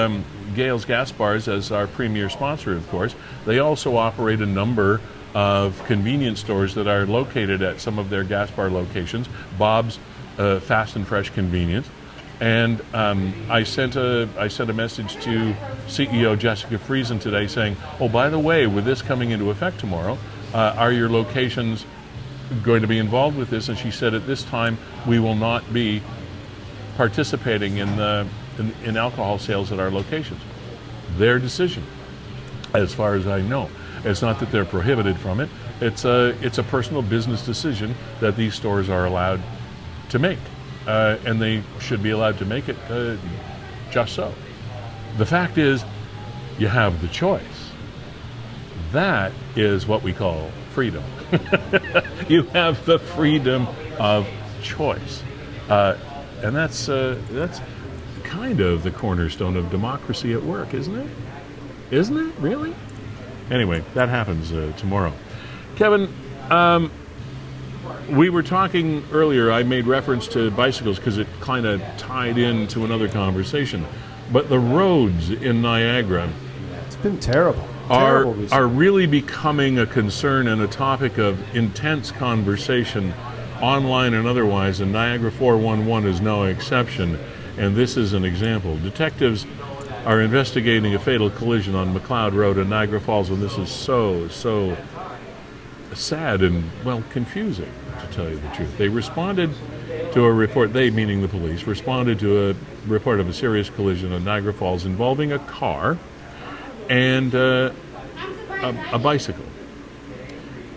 Gale's Gas Bars as our premier sponsor, of course. They also operate a number of convenience stores that are located at some of their gas bar locations. Bob's Fast and Fresh Convenience. And I sent a message to CEO Jessica Friesen today saying, oh, by the way, with this coming into effect tomorrow, are your locations going to be involved with this? And she said, at this time, we will not be participating in alcohol sales at our locations. Their decision, as far as I know. It's not that they're prohibited from it. It's a personal business decision that these stores are allowed to make. And they should be allowed to make it just so. The fact is, you have the choice. That is what we call freedom. You have the freedom of choice. And that's kind of the cornerstone of democracy at work, isn't it? Isn't it? Really? Anyway, that happens tomorrow. Kevin, we were talking earlier, I made reference to bicycles because it kind of tied into another conversation. But the roads in Niagara, it's been terrible. Are really becoming a concern and a topic of intense conversation online and otherwise, and Niagara 411 is no exception, and this is an example. Detectives are investigating a fatal collision on McLeod Road in Niagara Falls, and this is so sad and, well, confusing, to tell you the truth. They responded to a report, they meaning the police, responded to a report of a serious collision on Niagara Falls involving a car and a bicycle.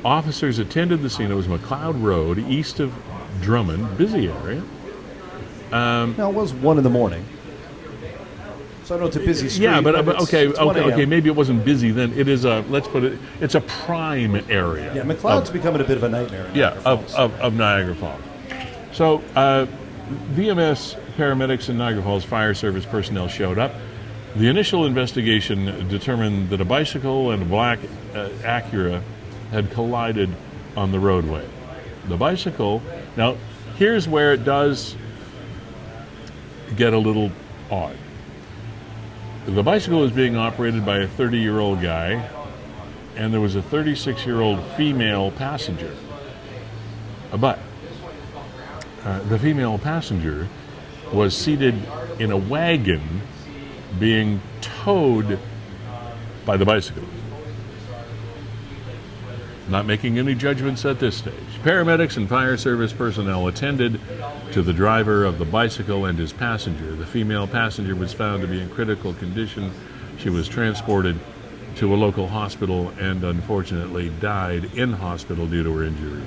Officers attended the scene. It was McLeod Road, east of Drummond, busy area. Now, it was 1 a.m. So I know it's a busy street. Yeah, but okay, it's maybe it wasn't busy then. It is let's put it, it's a prime area. Yeah, McLeod's becoming a bit of a nightmare. Of Niagara Falls. So VMS paramedics and Niagara Falls Fire Service personnel showed up. The initial investigation determined that a bicycle and a black Acura had collided on the roadway. The bicycle, now here's where it does get a little odd. The bicycle was being operated by a 30-year-old guy, and there was a 36-year-old female passenger. But the female passenger was seated in a wagon being towed by the bicycle. Not making any judgments at this stage. Paramedics and fire service personnel attended to the driver of the bicycle and his passenger. The female passenger was found to be in critical condition. She was transported to a local hospital and unfortunately died in hospital due to her injuries.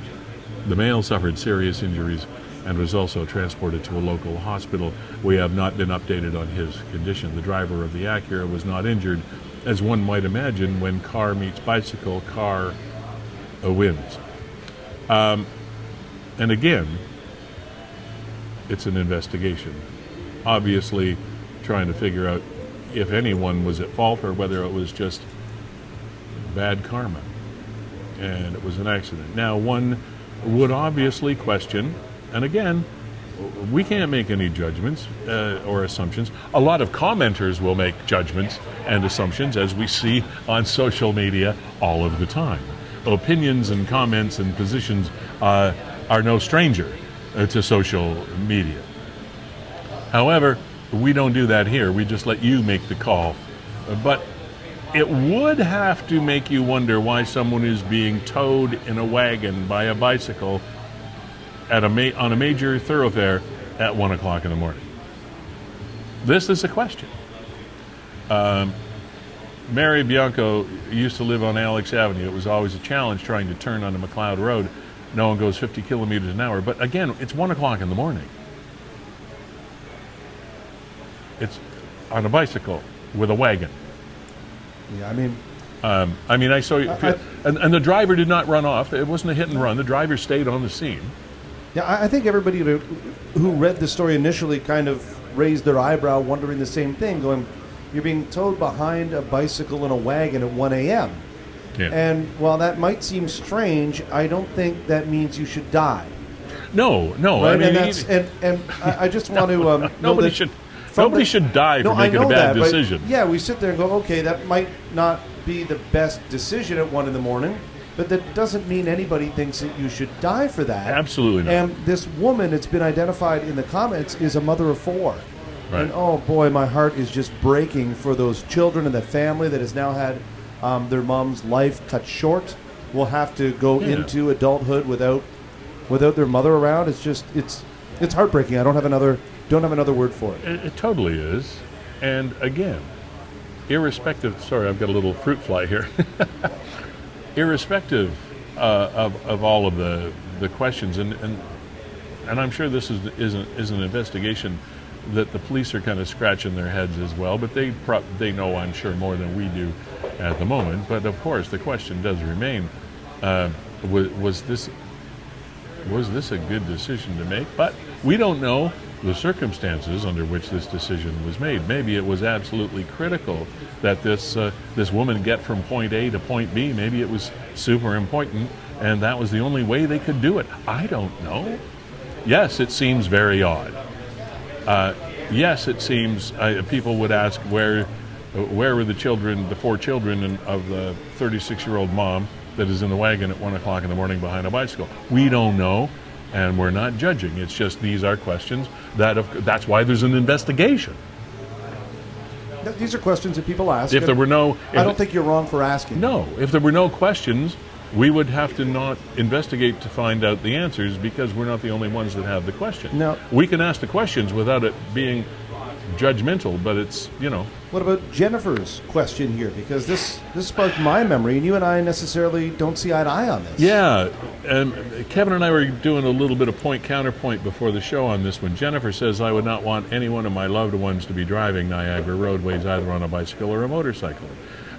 The male suffered serious injuries and was also transported to a local hospital. We have not been updated on his condition. The driver of the Acura was not injured, as one might imagine when car meets bicycle, car wins. And again, it's an investigation. Obviously, trying to figure out if anyone was at fault or whether it was just bad karma and it was an accident. Now, one would obviously question, and again, we can't make any judgments or assumptions. A lot of commenters will make judgments and assumptions, as we see on social media all of the time. Opinions and comments and positions are no stranger to social media. However, we don't do that here. We just let you make the call. But it would have to make you wonder why someone is being towed in a wagon by a bicycle at on a major thoroughfare at 1 o'clock in the morning. This is a question. Mary Bianco used to live on Alex Avenue. It was always a challenge trying to turn onto McLeod Road. No one goes 50 kilometers an hour. But again, it's 1 o'clock in the morning. It's on a bicycle with a wagon. Yeah, I mean, I saw you, and the driver did not run off. It wasn't a hit and run. The driver stayed on the scene. Yeah, I think everybody who read the story initially kind of raised their eyebrow, wondering the same thing, going, you're being towed behind a bicycle in a wagon at 1 a.m. Yeah. And while that might seem strange, I don't think that means you should die. No. Right? I mean, and I just want to nobody should die for making a bad decision. Yeah, we sit there and go, okay, that might not be the best decision at 1 in the morning, but that doesn't mean anybody thinks that you should die for that. Absolutely not. And this woman, it's been identified in the comments, is a mother of 4. Right. And oh boy, my heart is just breaking for those children and that family that has now had their mom's life cut short. Will have to go into adulthood without their mother around. It's just it's heartbreaking. I don't have another word for it. It totally is. And again, irrespective. Sorry, I've got a little fruit fly here. Irrespective of all of the questions, and I'm sure this is an investigation that the police are kind of scratching their heads as well, but they know, I'm sure, more than we do at the moment. But of course, the question does remain: was this a good decision to make? But we don't know the circumstances under which this decision was made. Maybe it was absolutely critical that this woman get from point A to point B. Maybe it was super important, and that was the only way they could do it. I don't know. Yes, it seems very odd. Yes, it seems people would ask where were the children, the 4 children of the 36-year-old mom that is in the wagon at 1 o'clock in the morning behind a bicycle. We don't know, and we're not judging. It's just these are questions that's why there's an investigation. These are questions that people ask. I don't think you're wrong for asking. No, if there were no questions, we would have to not investigate to find out the answers, because we're not the only ones that have the question. No. We can ask the questions without it being judgmental, but it's, What about Jennifer's question here? Because this sparked my memory, and you and I necessarily don't see eye to eye on this. Yeah, and Kevin and I were doing a little bit of point-counterpoint before the show on this one. Jennifer says, I would not want any one of my loved ones to be driving Niagara roadways either on a bicycle or a motorcycle.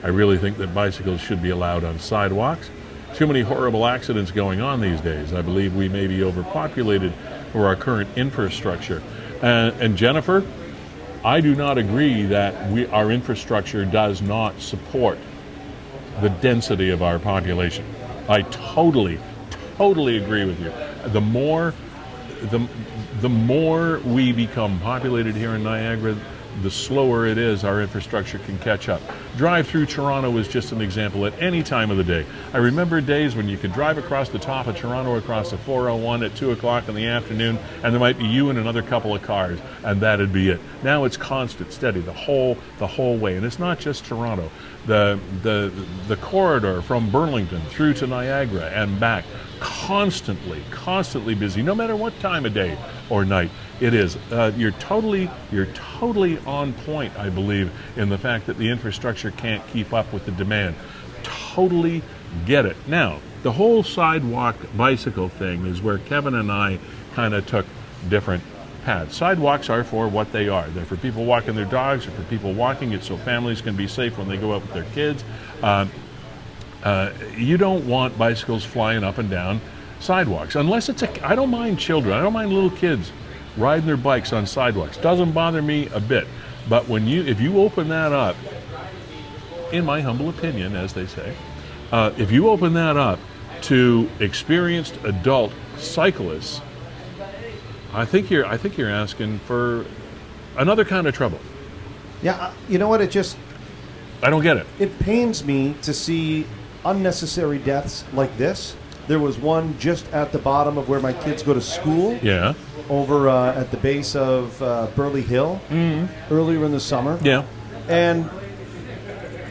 I really think that bicycles should be allowed on sidewalks. Too many horrible accidents going on these days. I believe we may be overpopulated for our current infrastructure. And Jennifer, I do not agree that our infrastructure does not support the density of our population. I totally agree with you. The more we become populated here in Niagara, the slower it is our infrastructure can catch up. Drive through Toronto is just an example at any time of the day. I remember days when you could drive across the top of Toronto across the 401 at 2 o'clock in the afternoon, and there might be you and another couple of cars, and that'd be it. Now it's constant, steady, the whole way. And it's not just Toronto. The corridor from Burlington through to Niagara and back, constantly busy, no matter what time of day or night it is. You're totally on point, I believe, in the fact that the infrastructure can't keep up with the demand. Totally get it. Now, the whole sidewalk bicycle thing is where Kevin and I kind of took different paths. Sidewalks are for what they are. They're for people walking their dogs, or for people walking. It's so families can be safe when they go out with their kids. You don't want bicycles flying up and down sidewalks, unless I don't mind children. I don't mind little kids riding their bikes on sidewalks. Doesn't bother me a bit. But if you open that up, in my humble opinion, as they say, if you open that up to experienced adult cyclists, I think you're asking for another kind of trouble. Yeah, you know what? I don't get it. It pains me to see unnecessary deaths like this. There was one just at the bottom of where my kids go to school. Yeah. Over at the base of Burley Hill earlier in the summer. Yeah. And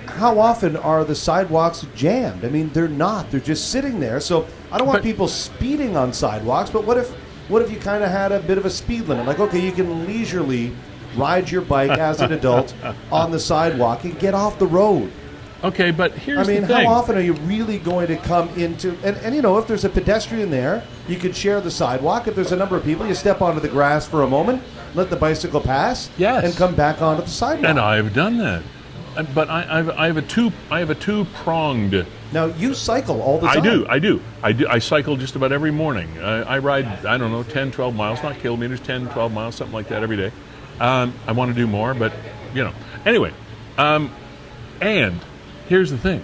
how often are the sidewalks jammed? I mean, they're not. They're just sitting there. So I don't want people speeding on sidewalks, but what if you kind of had a bit of a speed limit? Like, okay, you can leisurely ride your bike as an adult on the sidewalk and get off the road. Okay, but here's the thing. How often are you really going to come into... And if there's a pedestrian there, you could share the sidewalk. If there's a number of people, you step onto the grass for a moment, let the bicycle pass, yes, and come back onto the sidewalk. And I've done that. But I have a two-pronged... Now, you cycle all the time. I do. I cycle just about every morning. I ride, 10, 12 miles, not kilometers, 10, 12 miles, something like that every day. I want to do more, but, Anyway, and here's the thing.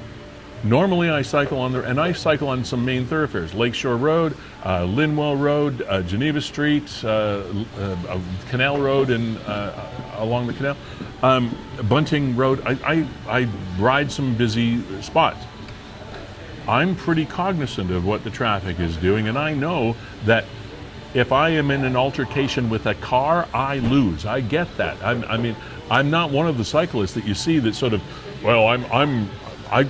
Normally I cycle on some main thoroughfares. Lakeshore Road, Linwell Road, Geneva Street, Canal Road, and along the canal. Bunting Road. I ride some busy spots. I'm pretty cognizant of what the traffic is doing, and I know that if I am in an altercation with a car, I lose. I get that. I'm not one of the cyclists that you see that sort of, well,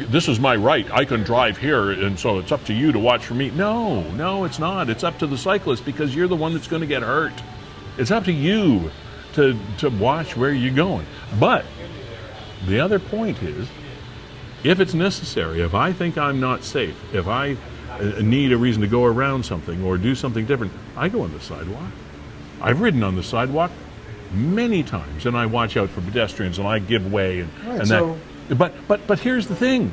this is my right. I can drive here, and so it's up to you to watch for me. No, it's not. It's up to the cyclist, because you're the one that's going to get hurt. It's up to you to watch where you're going. But the other point is, if it's necessary, if I think I'm not safe, if I need a reason to go around something or do something different, I go on the sidewalk. I've ridden on the sidewalk many times, and I watch out for pedestrians, and I give way, But here's the thing.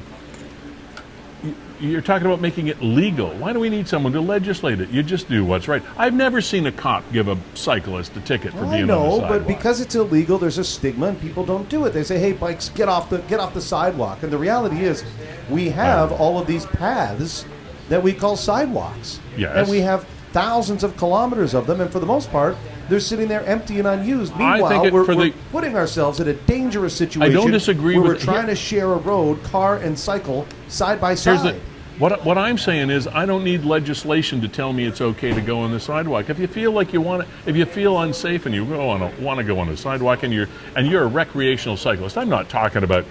You're talking about making it legal. Why do we need someone to legislate it? You just do what's right. I've never seen a cop give a cyclist a ticket for being on the sidewalk. But because it's illegal, there's a stigma, and people don't do it. They say, "Hey, bikes, get off the sidewalk." And the reality is, we have all of these paths that we call sidewalks, and we have thousands of kilometers of them, and for the most part, they're sitting there empty and unused. Meanwhile, we're putting ourselves in a dangerous situation. I don't disagree where we're trying to share a road, car and cycle, side by side. What I'm saying is, I don't need legislation to tell me it's okay to go on the sidewalk. If you feel like if you feel unsafe and you want to go on the sidewalk, and you're a recreational cyclist, I'm not talking about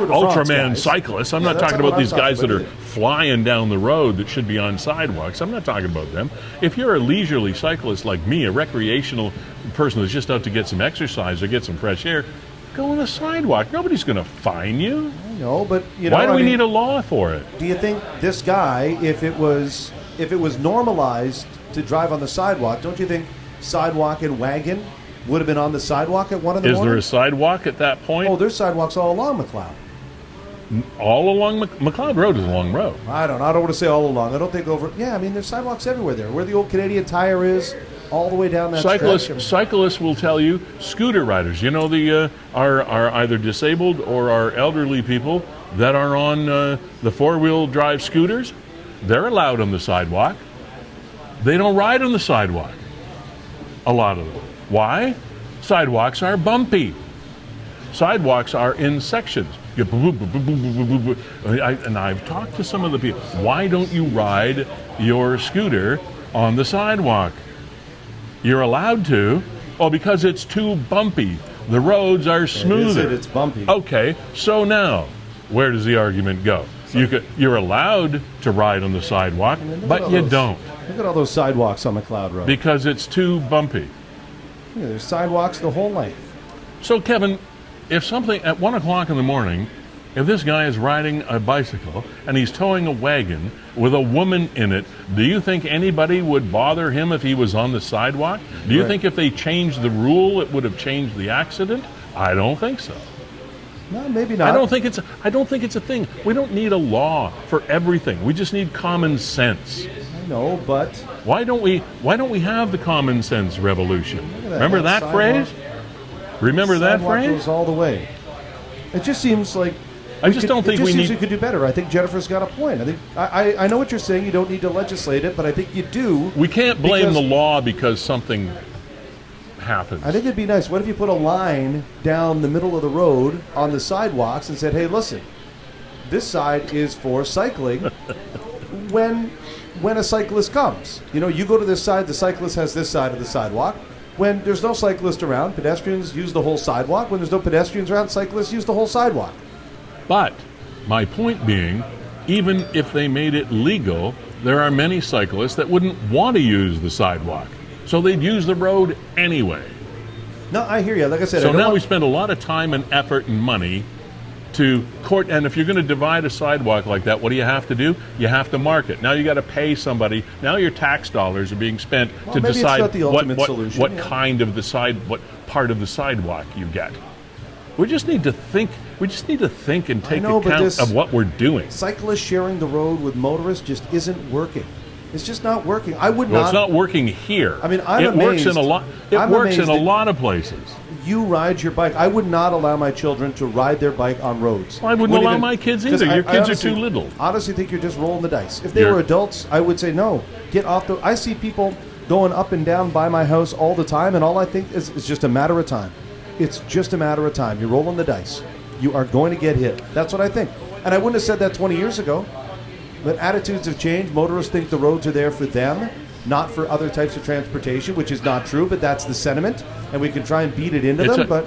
Ultraman cyclists. I'm not talking about these guys that are flying down the road that should be on sidewalks. I'm not talking about them. If you're a leisurely cyclist like me, a recreational person that's just out to get some exercise or get some fresh air, go on the sidewalk. Nobody's going to fine you. I know, but why do we need a law for it? Do you think this guy, if it was normalized to drive on the sidewalk, don't you think sidewalk and wagon would have been on the sidewalk at 1 in the morning? Is there a sidewalk at that point? Oh, there's sidewalks all along McLeod. All along McLeod Road is a long road. I don't want to say all along. I don't think over. Yeah, I mean, there's sidewalks everywhere there. Where the old Canadian Tire is, all the way down that stretch. Cyclists will tell you, scooter riders, are either disabled or are elderly people that are on the four-wheel drive scooters. They're allowed on the sidewalk. They don't ride on the sidewalk, a lot of them. Why? Sidewalks are bumpy. Sidewalks are in sections. And I've talked to some of the people. Why don't you ride your scooter on the sidewalk? You're allowed to. Oh, because it's too bumpy. The roads are smoother. It's bumpy. Okay, so now, where does the argument go? You're allowed to ride on the sidewalk, but you don't. Look at all those sidewalks on McLeod Road. Because it's too bumpy. Yeah, there's sidewalks the whole length. So, Kevin, if something at 1 o'clock in the morning, if this guy is riding a bicycle and he's towing a wagon with a woman in it, do you think anybody would bother him if he was on the sidewalk? Do you think if they changed the rule, it would have changed the accident? I don't think so. No, maybe not. I don't think it's a thing. We don't need a law for everything. We just need common sense. know, but Why don't we have the common sense revolution? Remember that sidewalk. phrase? Remember that sidewalk phrase? goes all the way. It just seems like I just don't think we need. We could do better. I think Jennifer's got a point. I think I know what you're saying. You don't need to legislate it, but I think you do. We can't blame the law because something happens. I think it'd be nice. What if you put a line down the middle of the road on the sidewalks and said, "Hey, listen, this side is for cycling." when a cyclist comes, you go to this side. The cyclist has this side of the sidewalk. When there's no cyclist around, pedestrians use the whole sidewalk. When there's no pedestrians around, cyclists use the whole sidewalk. But my point being, even if they made it legal, there are many cyclists that wouldn't want to use the sidewalk. So they'd use the road anyway. No, I hear you. Like I said, so now we spend a lot of time and effort and money to court. And if you're going to divide a sidewalk like that, what do you have to do? You have to mark it. Now you got to pay somebody. Now your tax dollars are being spent to decide what kind of what part of the sidewalk you get. We just need to think. We just need to think and take account of what we're doing. Cyclists sharing the road with motorists just isn't working. It's just not working. I would not. It's not working here. I mean, it works in a lot. It works in a lot of places. You ride your bike. I would not allow my children to ride their bike on roads. Well, I wouldn't allow my kids either. Your kids are too little. I honestly think you're just rolling the dice. If they were adults, I would say no. Get off the. I see people going up and down by my house all the time, and all I think is it's just a matter of time. It's just a matter of time. You're rolling the dice. You are going to get hit. That's what I think. And I wouldn't have said that 20 years ago. But attitudes have changed. Motorists think the roads are there for them, not for other types of transportation, which is not true, but that's the sentiment. And we can try and beat it into them, but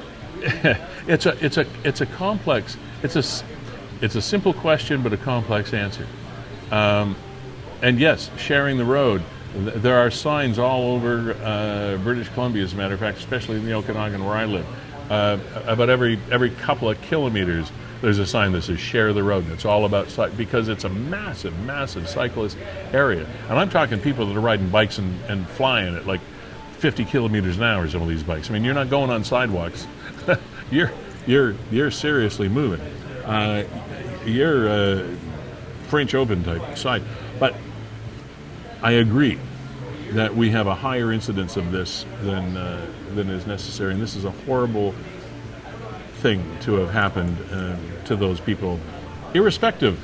it's a complex. It's a simple question, but a complex answer. And yes, sharing the road. There are signs all over British Columbia, as a matter of fact, especially in the Okanagan where I live. About every couple of kilometers, there's a sign that says "Share the Road." And it's all about because it's a massive, massive cyclist area. And I'm talking people that are riding bikes and flying at like 50 kilometers an hour. Some of these bikes. I mean, you're not going on sidewalks. you're seriously moving. You're French Open type side, but I agree that we have a higher incidence of this than is necessary, and this is a horrible thing to have happened to those people, irrespective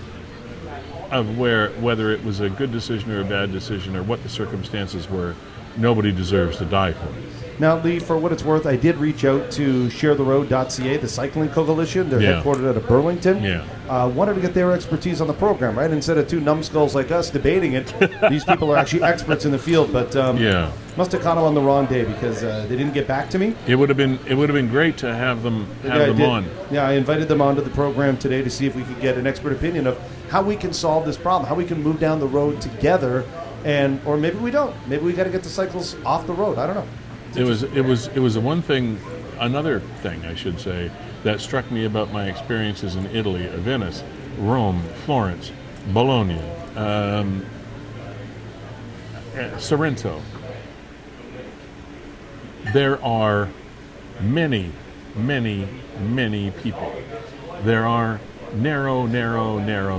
of whether it was a good decision or a bad decision or what the circumstances were. Nobody deserves to die for it. Now, Lee, for what it's worth, I did reach out to sharetheroad.ca, the cycling coalition. They're headquartered out of Burlington. Wanted to get their expertise on the program, right? Instead of two numbskulls like us debating it, these people are actually experts in the field. But must have caught them on the wrong day because they didn't get back to me. It would have been great to have them on. Yeah, I invited them onto the program today to see if we could get an expert opinion of how we can solve this problem, how we can move down the road together, or maybe we don't. Maybe we got to get the cycles off the road. I don't know. It was another thing I should say that struck me about my experiences in Italy, Venice, Rome, Florence, Bologna, Sorrento. There are many, many, many people. There are narrow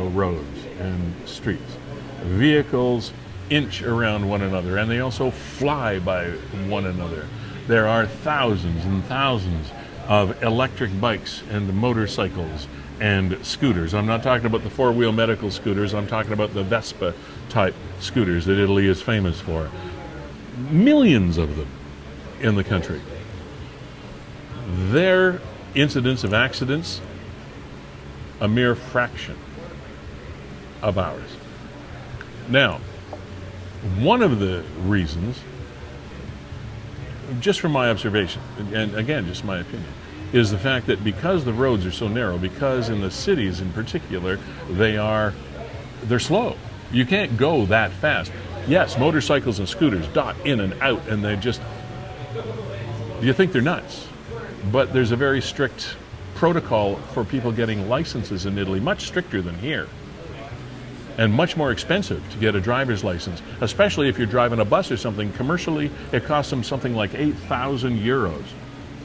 roads and streets. Vehicles inch around one another, and they also fly by one another. There are thousands and thousands of electric bikes and motorcycles and scooters. I'm not talking about the four-wheel medical scooters. I'm talking about the Vespa-type scooters that Italy is famous for. Millions of them in the country. Their incidence of accidents, a mere fraction of ours. Now, one of the reasons, just from my observation, and again, just my opinion, is the fact that because the roads are so narrow, because in the cities in particular, they're slow. You can't go that fast. Yes, motorcycles and scooters dot in and out, and you think they're nuts. But there's a very strict protocol for people getting licenses in Italy, much stricter than here. And much more expensive to get a driver's license, especially if you're driving a bus or something. Commercially, it costs them something like 8,000 euros.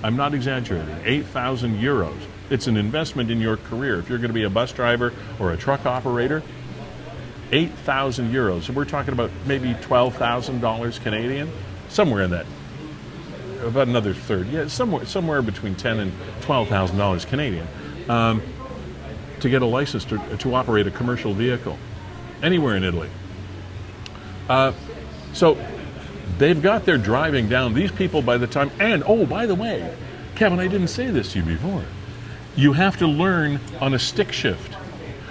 I'm not exaggerating, 8,000 euros. It's an investment in your career. If you're going to be a bus driver or a truck operator, 8,000 euros. So we're talking about maybe $12,000 Canadian, somewhere in that, about another third. Yeah, somewhere between $10,000 and $12,000 Canadian to get a license to operate a commercial vehicle anywhere in Italy. So they've got their driving down. These people, by the time, and oh, by the way, Kevin, I didn't say this to you before. You have to learn on a stick shift.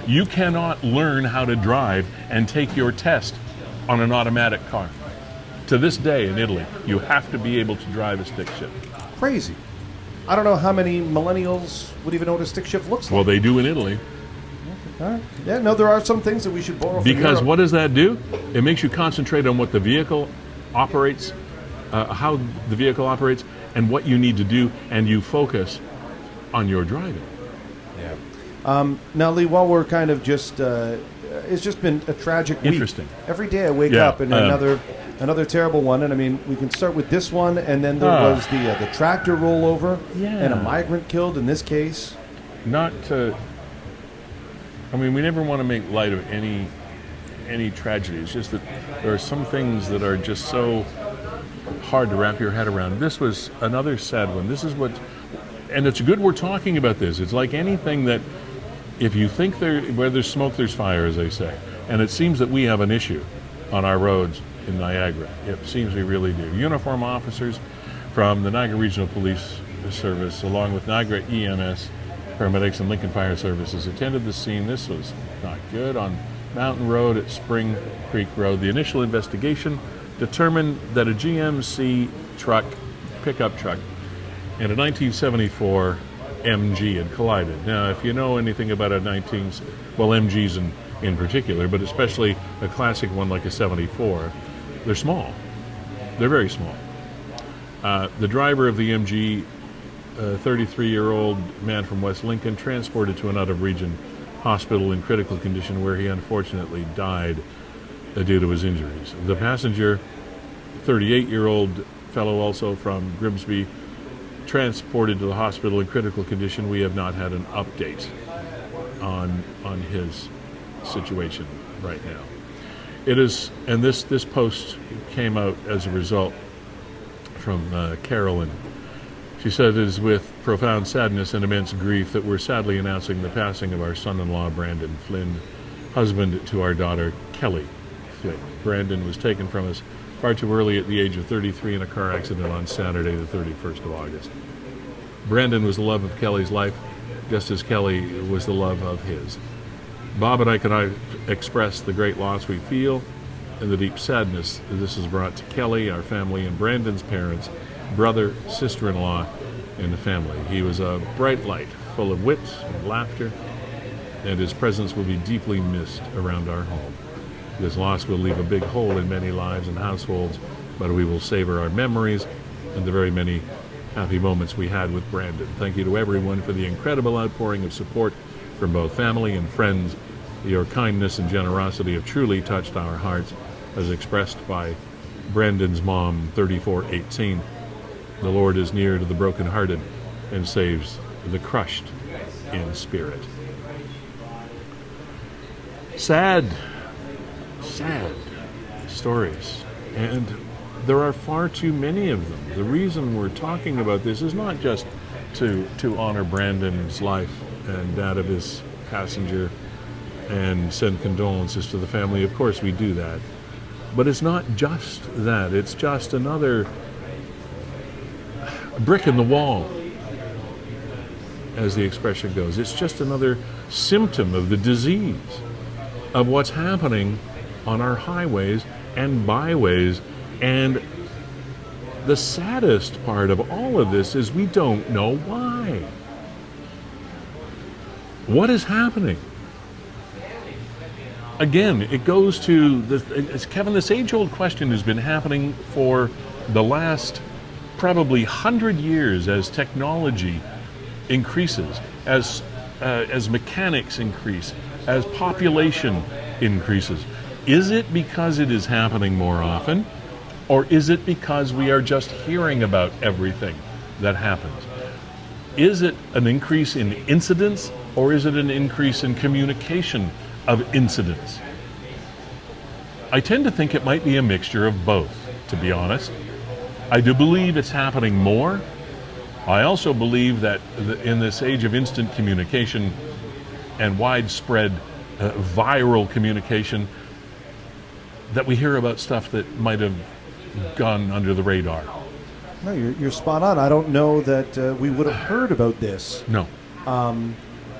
You cannot learn how to drive and take your test on an automatic car. To this day in Italy, you have to be able to drive a stick shift. Crazy. I don't know how many millennials would even know what a stick shift looks like. Well, they do in Italy. All right. Yeah, no, there are some things that we should borrow from Because Europe. what does that do? It makes you concentrate on what the vehicle operates, how the vehicle operates, and what you need to do, and you focus on your driving. Yeah. Now, Lee, while we're kind of just, it's just been a tragic week. Interesting. Every day I wake up and another terrible one. And I mean, we can start with this one, and then there was the tractor rollover and a migrant killed in this case. I mean, we never want to make light of any tragedy. It's just that there are some things that are just so hard to wrap your head around. This was another sad one. This is what, and it's good we're talking about this. It's like anything that if you think where there's smoke, there's fire, as they say. And it seems that we have an issue on our roads in Niagara. It seems we really do. Uniform officers from the Niagara Regional Police Service, along with Niagara EMS, paramedics, and Lincoln Fire Services, attended the scene. This was not good on Mountain Road at Spring Creek Road. The initial investigation determined that a GMC pickup truck, and a 1974 MG had collided. Now, if you know anything about MGs in particular, but especially a classic one like a 74, they're small. They're very small. The driver of the MG, a 33-year-old man from West Lincoln, transported to an out-of-region hospital in critical condition where he unfortunately died due to his injuries. The passenger, 38-year-old fellow also from Grimsby, transported to the hospital in critical condition. We have not had an update on his situation right now. It is, and this post came out as a result from Carolyn. She said, "It is with profound sadness and immense grief that we're sadly announcing the passing of our son-in-law, Brandon Flynn, husband to our daughter, Kelly Flynn. Brandon was taken from us far too early at the age of 33 in a car accident on Saturday, the 31st of August. Brandon was the love of Kelly's life, just as Kelly was the love of his. Bob and I can express the great loss we feel and the deep sadness that this has brought to Kelly, our family, and Brandon's parents, brother, sister-in-law, and the family. He was a bright light, full of wit and laughter, and his presence will be deeply missed around our home. This loss will leave a big hole in many lives and households, but we will savor our memories and the very many happy moments we had with Brandon. Thank you to everyone for the incredible outpouring of support from both family and friends. Your kindness and generosity have truly touched our hearts, as expressed by Brandon's mom, 3418. The Lord is near to the brokenhearted and saves the crushed in spirit." Sad stories, and there are far too many of them. The reason we're talking about this is not just to honor Brandon's life and that of his passenger and send condolences to the family. Of course we do that, but it's not just that. It's just another brick in the wall, as the expression goes. It's just another symptom of the disease of what's happening on our highways and byways. And the saddest part of all of this is we don't know why. What is happening? Again, it goes to Kevin, this age-old question has been happening for the last probably 100 years as technology increases, as mechanics increase, as population increases. Is it because it is happening more often, or is it because we are just hearing about everything that happens? Is it an increase in incidents, or is it an increase in communication of incidents? I tend to think it might be a mixture of both, to be honest. I do believe it's happening more. I also believe that in this age of instant communication and widespread viral communication, that we hear about stuff that might have gone under the radar. No, you're spot on. I don't know that we would have heard about this. No.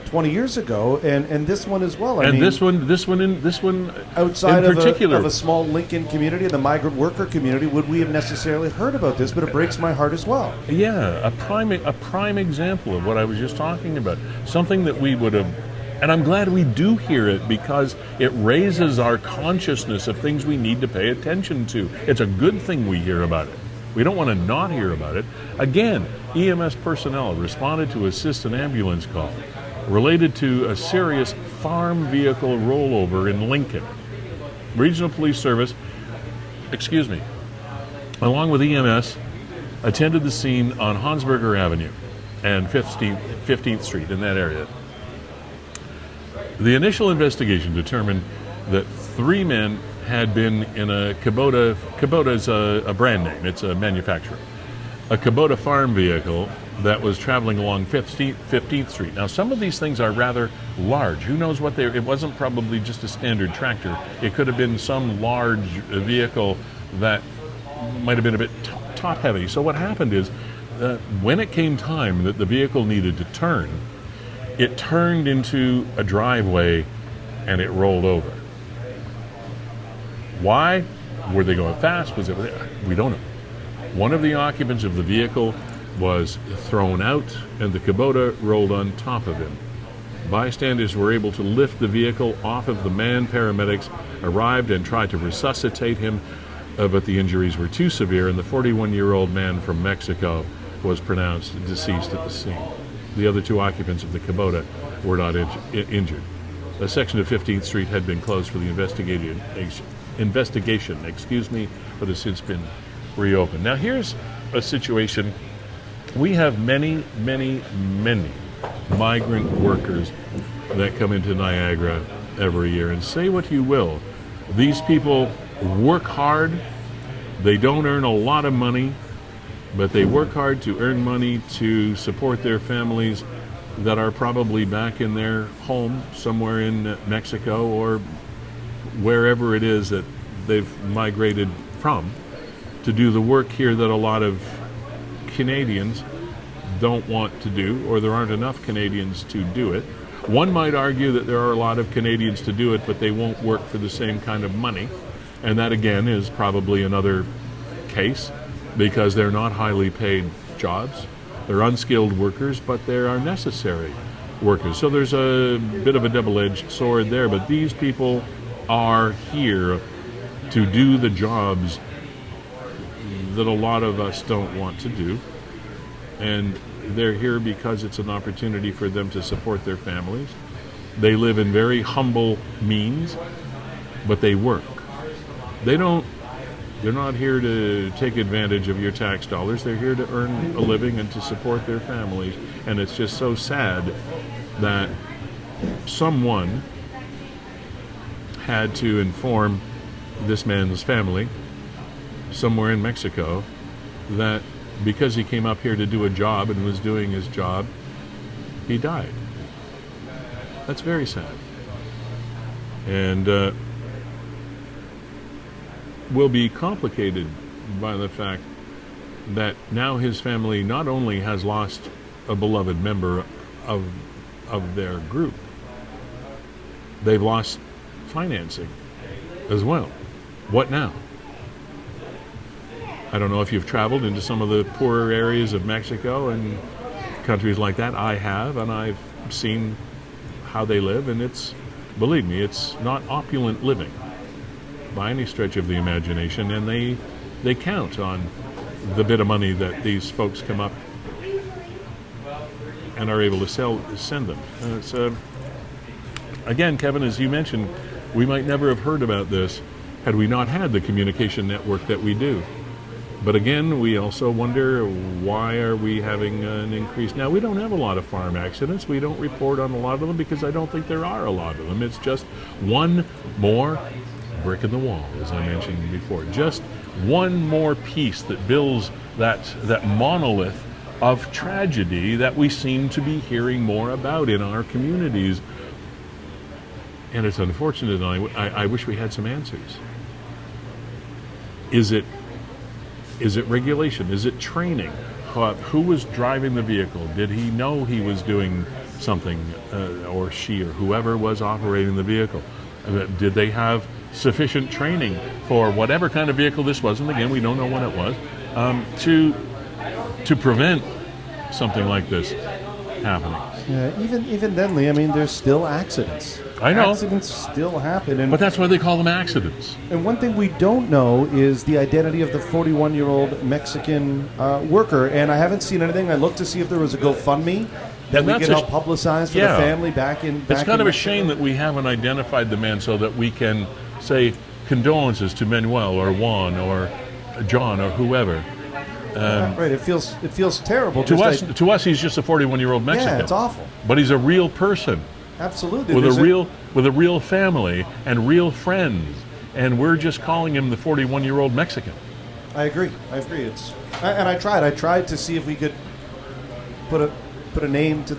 20 years ago, and this one as well. I And mean, this one outside in particular. of a small Lincoln community, the migrant worker community, would we have necessarily heard about this? But it breaks my heart as well. Yeah, a prime example of what I was just talking about. Something that we would have, and I'm glad we do hear it because it raises our consciousness of things we need to pay attention to. It's a good thing we hear about it. We don't want to not hear about it. Again, EMS personnel responded to assist an ambulance call related to a serious farm vehicle rollover in Lincoln. Regional Police Service, along with EMS, attended the scene on Hansberger Avenue and 15th Street in that area. The initial investigation determined that 3 men had been in a Kubota. Kubota is a brand name, it's a manufacturer. A Kubota farm vehicle that was traveling along 15th Street. Now, some of these things are rather large. Who knows what it wasn't probably just a standard tractor. It could have been some large vehicle that might have been a bit top heavy. So what happened is, when it came time that the vehicle needed to turn, it turned into a driveway and it rolled over. Why? Were they going fast? We don't know. One of the occupants of the vehicle was thrown out and the Kubota rolled on top of him. Bystanders were able to lift the vehicle off of the man. Paramedics arrived and tried to resuscitate him, but the injuries were too severe, and the 41-year-old man from Mexico was pronounced deceased at the scene. The other 2 occupants of the Kubota were not injured. A section of 15th Street had been closed for the investigation, but has since been reopened. Now, here's a situation. We have many migrant workers that come into Niagara every year, and say what you will, these people work hard. They don't earn a lot of money, but they work hard to earn money to support their families that are probably back in their home somewhere in Mexico or wherever it is that they've migrated from, to do the work here that a lot of Canadians don't want to do, or there aren't enough Canadians to do it. One might argue that there are a lot of Canadians to do it, but they won't work for the same kind of money. And that, again, is probably another case, because they're not highly paid jobs. They're unskilled workers, but they are necessary workers. So there's a bit of a double-edged sword there, but these people are here to do the jobs that a lot of us don't want to do. And they're here because it's an opportunity for them to support their families. They live in very humble means, but they work. They're not here to take advantage of your tax dollars. They're here to earn a living and to support their families. And it's just so sad that someone had to inform this man's family somewhere in Mexico that because he came up here to do a job and was doing his job, he died. That's very sad. And will be complicated by the fact that now his family not only has lost a beloved member of their group, they've lost financing as well. What now? I don't know if you've traveled into some of the poorer areas of Mexico and countries like that. I have, and I've seen how they live, and believe me, it's not opulent living by any stretch of the imagination, and they count on the bit of money that these folks come up and are able to send them. Again, Kevin, as you mentioned, we might never have heard about this had we not had the communication network that we do. But again, we also wonder, why are we having an increase? Now, we don't have a lot of farm accidents. We don't report on a lot of them because I don't think there are a lot of them. It's just one more brick in the wall, as I mentioned before. Just one more piece that builds that monolith of tragedy that we seem to be hearing more about in our communities. And it's unfortunate, and I wish we had some answers. Is it regulation? Is it training? Who was driving the vehicle? Did he know he was doing something, or she, or whoever was operating the vehicle? Did they have sufficient training for whatever kind of vehicle this was? And again, we don't know what it was, to prevent something like this happening. Yeah, even then, Lee, I mean, there's still accidents. I know. Accidents still happen. But that's why they call them accidents. And one thing we don't know is the identity of the 41-year-old Mexican worker. And I haven't seen anything. I looked to see if there was a GoFundMe that we could help publicize for the family back in It's kind of Mexico. a shame that we haven't identified the man so that we can say condolences to Manuel or Juan or John or whoever. Right, it feels terrible. To us, he's just a 41-year-old Mexican. Yeah, it's awful. But he's a real person. Absolutely. With a real family and real friends, and we're just calling him the 41-year-old Mexican. I agree. I tried to see if we could put a name to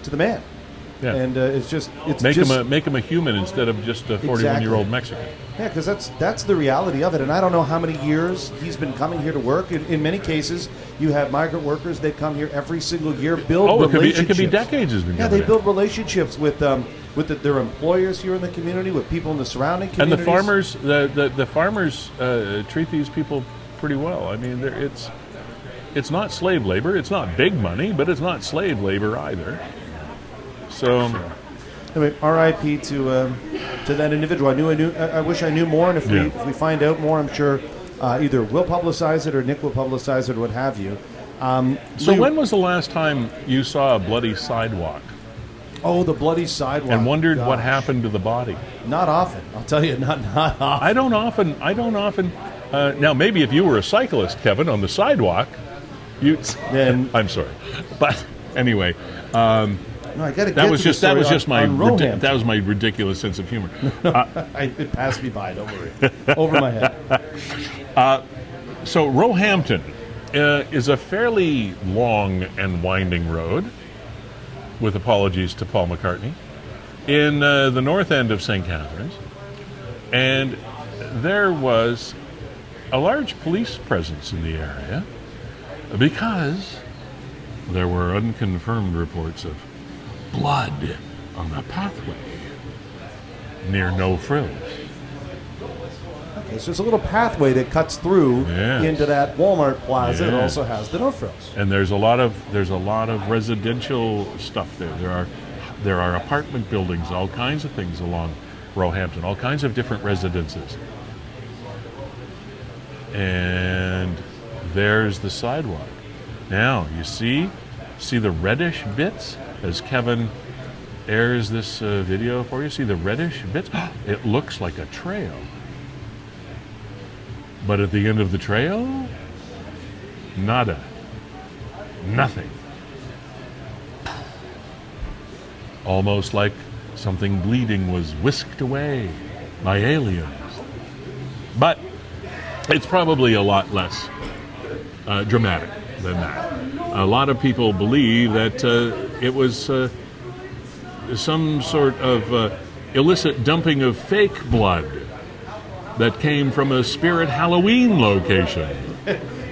the man. Yeah. And it's make him a human instead of just a 41-year-old Mexican. Yeah, because that's the reality of it. And I don't know how many years he's been coming here to work. In many cases, you have migrant workers. They come here every single year, build relationships. It could be decades. Has been they build relationships with their employers here in the community, with people in the surrounding communities. And the farmers treat these people pretty well. I mean, it's not slave labor. It's not big money, but it's not slave labor either. So, anyway, R.I.P. to that individual. I wish I knew more, and if we find out more, I'm sure either we'll publicize it or Nick will publicize it or what have you. So when was the last time you saw a bloody sidewalk? Oh, the bloody sidewalk. And wondered what happened to the body? Not often. I'll tell you, not often. I don't often. Now, maybe if you were a cyclist, Kevin, on the sidewalk, then I'm sorry, but anyway. No, I got to get that was to just my ridiculous sense of humor. It passed me by. Don't worry. Over my head. So Roehampton is a fairly long and winding road, with apologies to Paul McCartney, in the north end of St. Catharines, and there was a large police presence in the area because there were unconfirmed reports of blood on the pathway near No Frills. Okay, so there's a little pathway that cuts through into that Walmart plaza that also has the No Frills. And there's a lot of residential stuff there. There are apartment buildings, all kinds of things along Roehampton, all kinds of different residences. And there's the sidewalk. Now, you see the reddish bits? As Kevin airs this video for you, see the reddish bits? It looks like a trail. But at the end of the trail, nada. Nothing. Almost like something bleeding was whisked away by aliens. But it's probably a lot less dramatic than that. A lot of people believe that it was some sort of illicit dumping of fake blood that came from a Spirit Halloween location.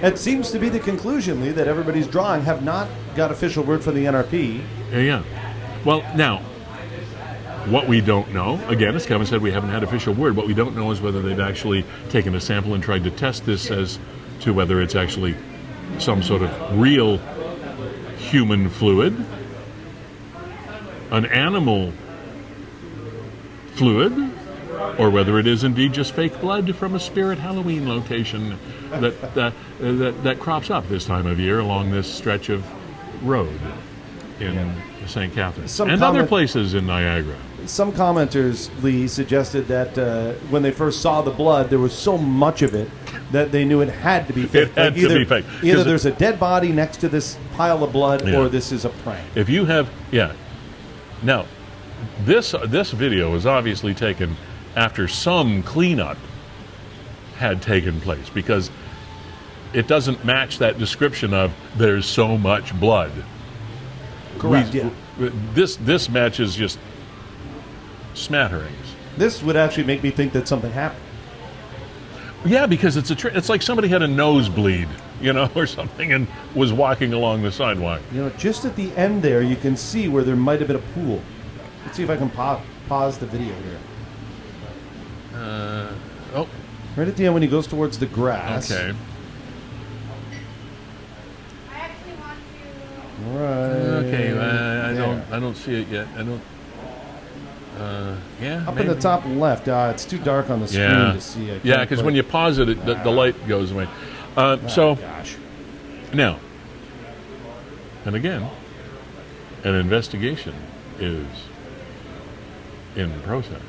It seems to be the conclusion, Lee, that everybody's drawing. Have not got official word from the NRP. Yeah. Well, now, what we don't know, again, as Kevin said, we haven't had official word. What we don't know is whether they've actually taken a sample and tried to test this as to whether it's actually some sort of real human fluid, an animal fluid, or whether it is indeed just fake blood from a Spirit Halloween location that crops up this time of year along this stretch of road in St. Catharines and other places in Niagara. Some commenters, Lee, suggested that when they first saw the blood, there was so much of it that they knew it had to be fake. It had to be fake. Either there's a dead body next to this pile of blood, or this is a prank. If you have, Now, this video was obviously taken after some cleanup had taken place, because it doesn't match that description of there's so much blood. Correct. Yeah. This matches just smatterings. This would actually make me think that something happened. Yeah, because it's like somebody had a nosebleed, or something, and was walking along the sidewalk. Just at the end there, you can see where there might have been a pool. Let's see if I can pause the video here. Oh, right at the end when he goes towards the grass. okay. I actually want to. Right. Okay, there. I don't see it yet. I don't. Yeah. Up maybe. in the top left. It's too dark on the screen Yeah. to see. I Yeah, can't because put when it- you pause it, the light goes away. Oh, gosh. Now, and again, an investigation is in process.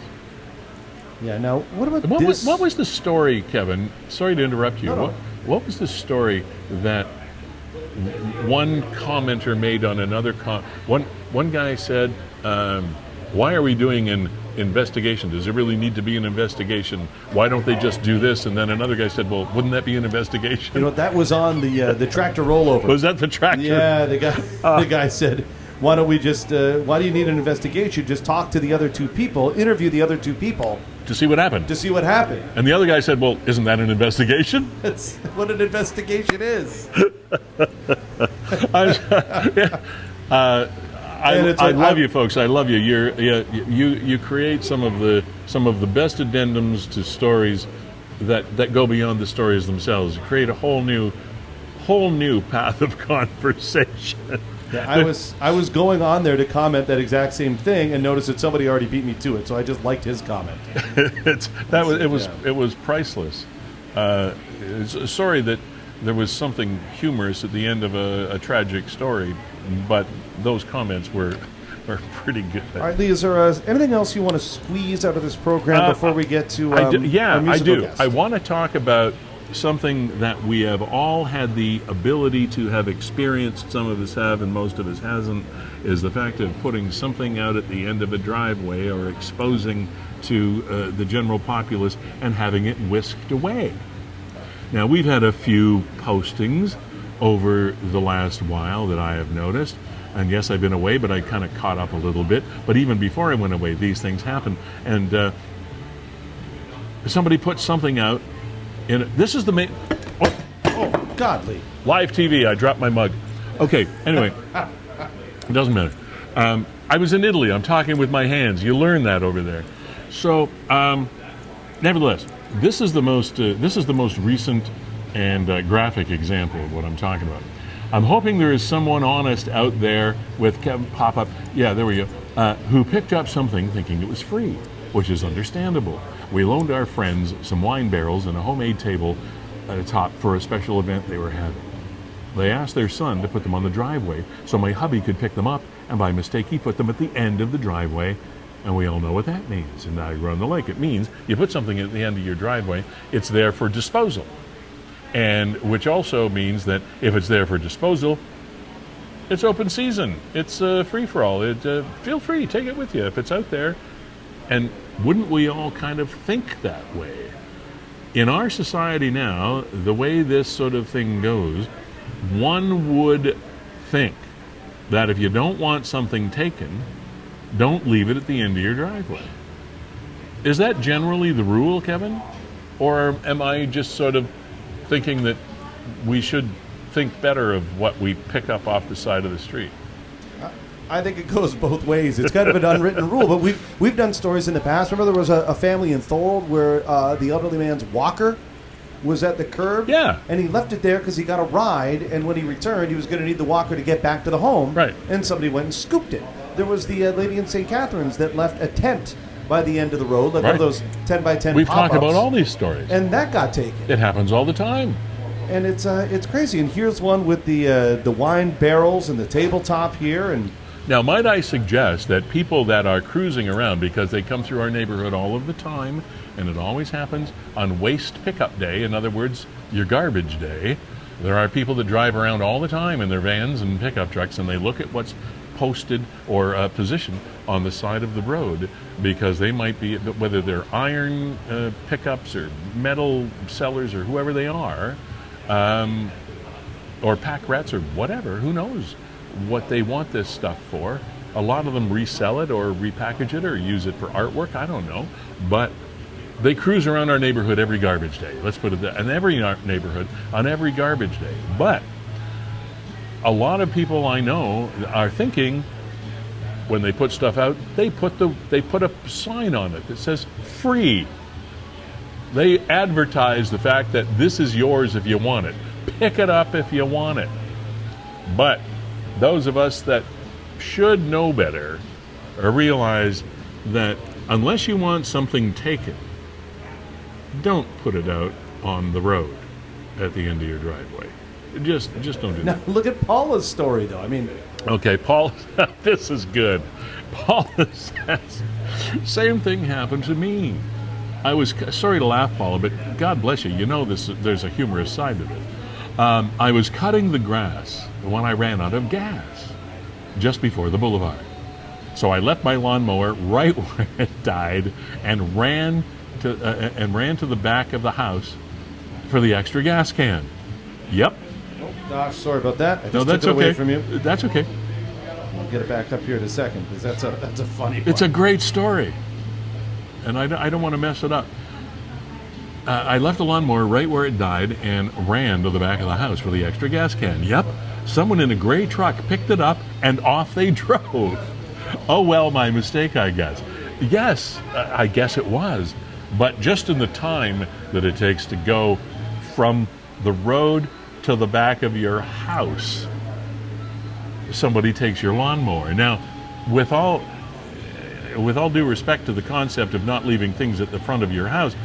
Yeah. Now, what about What this? was the story, Kevin? Sorry to interrupt you. No. What was the story that one commenter made on another one guy said, why are we doing an investigation? Does there really need to be an investigation? Why don't they just do this? And then another guy said, well, wouldn't that be an investigation? That was on the tractor rollover. Was that the tractor? Yeah, the guy said, why don't we just, why do you need an investigation? Just talk to the other two people, interview the other two people To see what happened. to see what happened. And the other guy said, well, isn't that an investigation? That's what an investigation is. I love you folks. I love you. You create some of the best addendums to stories that go beyond the stories themselves. You create a whole new path of conversation. Yeah, I was going on there to comment that exact same thing and noticed that somebody already beat me to it, so I just liked his comment. It was priceless. Sorry that there was something humorous at the end of a tragic story, but those comments were pretty good. All right, Lee, is there anything else you want to squeeze out of this program before we get to our I musical do. guest? I want to talk about something that we have all had the ability to have experienced. Some of us have and most of us hasn't, is the fact of putting something out at the end of a driveway or exposing to the general populace and having it whisked away. Now, we've had a few postings over the last while that I have noticed. And yes, I've been away, but I kind of caught up a little bit. But even before I went away, these things happen. And somebody put something out. This is the main... Oh, God, Lee. Live TV, I dropped my mug. Okay, anyway, it doesn't matter. I was in Italy. I'm talking with my hands. You learn that over there. So, nevertheless, this is the most recent and graphic example of what I'm talking about. I'm hoping there is someone honest out there with Kevin pop-up. Yeah, there we go. Who picked up something thinking it was free, which is understandable. We loaned our friends some wine barrels and a homemade table at a top for a special event they were having. They asked their son to put them on the driveway so my hubby could pick them up, and by mistake he put them at the end of the driveway, and we all know what that means in Niagara on the Lake. It means you put something at the end of your driveway, it's there for disposal. And which also means that if it's there for disposal, it's open season. It's free for all. Feel free, take it with you if it's out there. And wouldn't we all kind of think that way? In our society now, the way this sort of thing goes, one would think that if you don't want something taken, don't leave it at the end of your driveway. Is that generally the rule, Kevin? Or am I just sort of thinking that we should think better of what we pick up off the side of the street? I think it goes both ways. It's kind of an unwritten rule, but we've done stories in the past. Remember there was a family in Feulled where the elderly man's walker was at the curb? Yeah. And he left it there because he got a ride, and when he returned, he was going to need the walker to get back to the home. Right. And somebody went and scooped it. There was the lady in St. Catharines that left a tent by the end of the road, like one of those 10 by 10 We've pop-ups. talked about all these stories. And that got taken. It happens all the time. And it's crazy. And here's one with the wine barrels and the tabletop here, and Now, might I suggest that people that are cruising around, because they come through our neighborhood all of the time, and it always happens on waste pickup day, in other words, your garbage day, there are people that drive around all the time in their vans and pickup trucks, and they look at what's posted or positioned on the side of the road because they might be, whether they're iron pickups or metal sellers or whoever they are, or pack rats or whatever, who knows what they want this stuff for. A lot of them resell it or repackage it or use it for artwork, I don't know. But they cruise around our neighborhood every garbage day. Let's put it that. And every neighborhood on every garbage day. But a lot of people I know are thinking when they put stuff out, they put a sign on it that says free. They advertise the fact that this is yours if you want it. Pick it up if you want it. But those of us that should know better or realize that unless you want something taken, don't put it out on the road at the end of your driveway. Just don't do Now, that. look at Paula's story, though. I mean, Okay, Paul, this is good. Paula says, same thing happened to me. I was, sorry to laugh, Paula, but God bless you. You know this. There's a humorous side to it. I was cutting the grass when I ran out of gas just before the boulevard. So I left my lawnmower right where it died and ran to the back of the house for the extra gas can. Yep. oh gosh, sorry about that. I just No, took that's it away okay. from you. That's okay. I'll get it back up here in a second because that's a funny one. It's a great story, and I don't want to mess it up. I left the lawnmower right where it died and ran to the back of the house for the extra gas can. Yep. Someone in a gray truck picked it up and off they drove. Oh, well, my mistake, I guess. Yes, I guess it was. But just in the time that it takes to go from the road to the back of your house, somebody takes your lawnmower. Now, with all due respect to the concept of not leaving things at the front of your house,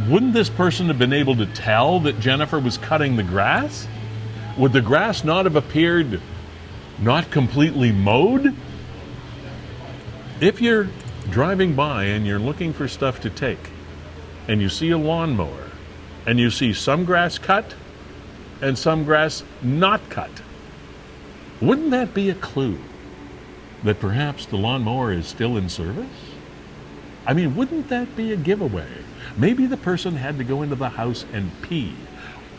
wouldn't this person have been able to tell that Jennifer was cutting the grass? Would the grass not have appeared not completely mowed? If you're driving by and you're looking for stuff to take, and you see a lawnmower, and you see some grass cut and some grass not cut, wouldn't that be a clue that perhaps the lawnmower is still in service? I mean, wouldn't that be a giveaway? Maybe the person had to go into the house and pee.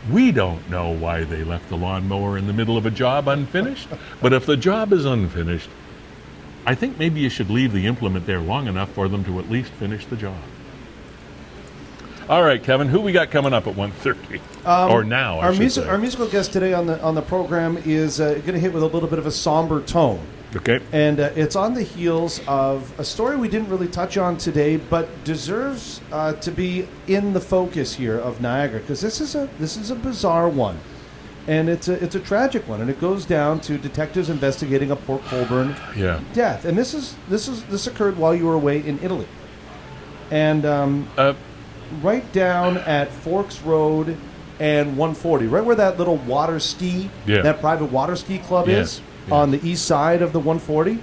We don't know why they left the lawnmower in the middle of a job unfinished, but if the job is unfinished, I think maybe you should leave the implement there long enough for them to at least finish the job. All right, Kevin, who we got coming up at 1:30? Or now, I should say. Our musical guest today on the program is going to hit with a little bit of a somber tone. Okay. And it's on the heels of a story we didn't really touch on today, but deserves to be in the focus here of Niagara, because this is a bizarre one, and it's a tragic one, and it goes down to detectives investigating a Port Colborne death, and this occurred while you were away in Italy, and right down at Forks Road and 140, right where that little water ski, that private water ski club is. On the east side of the 140,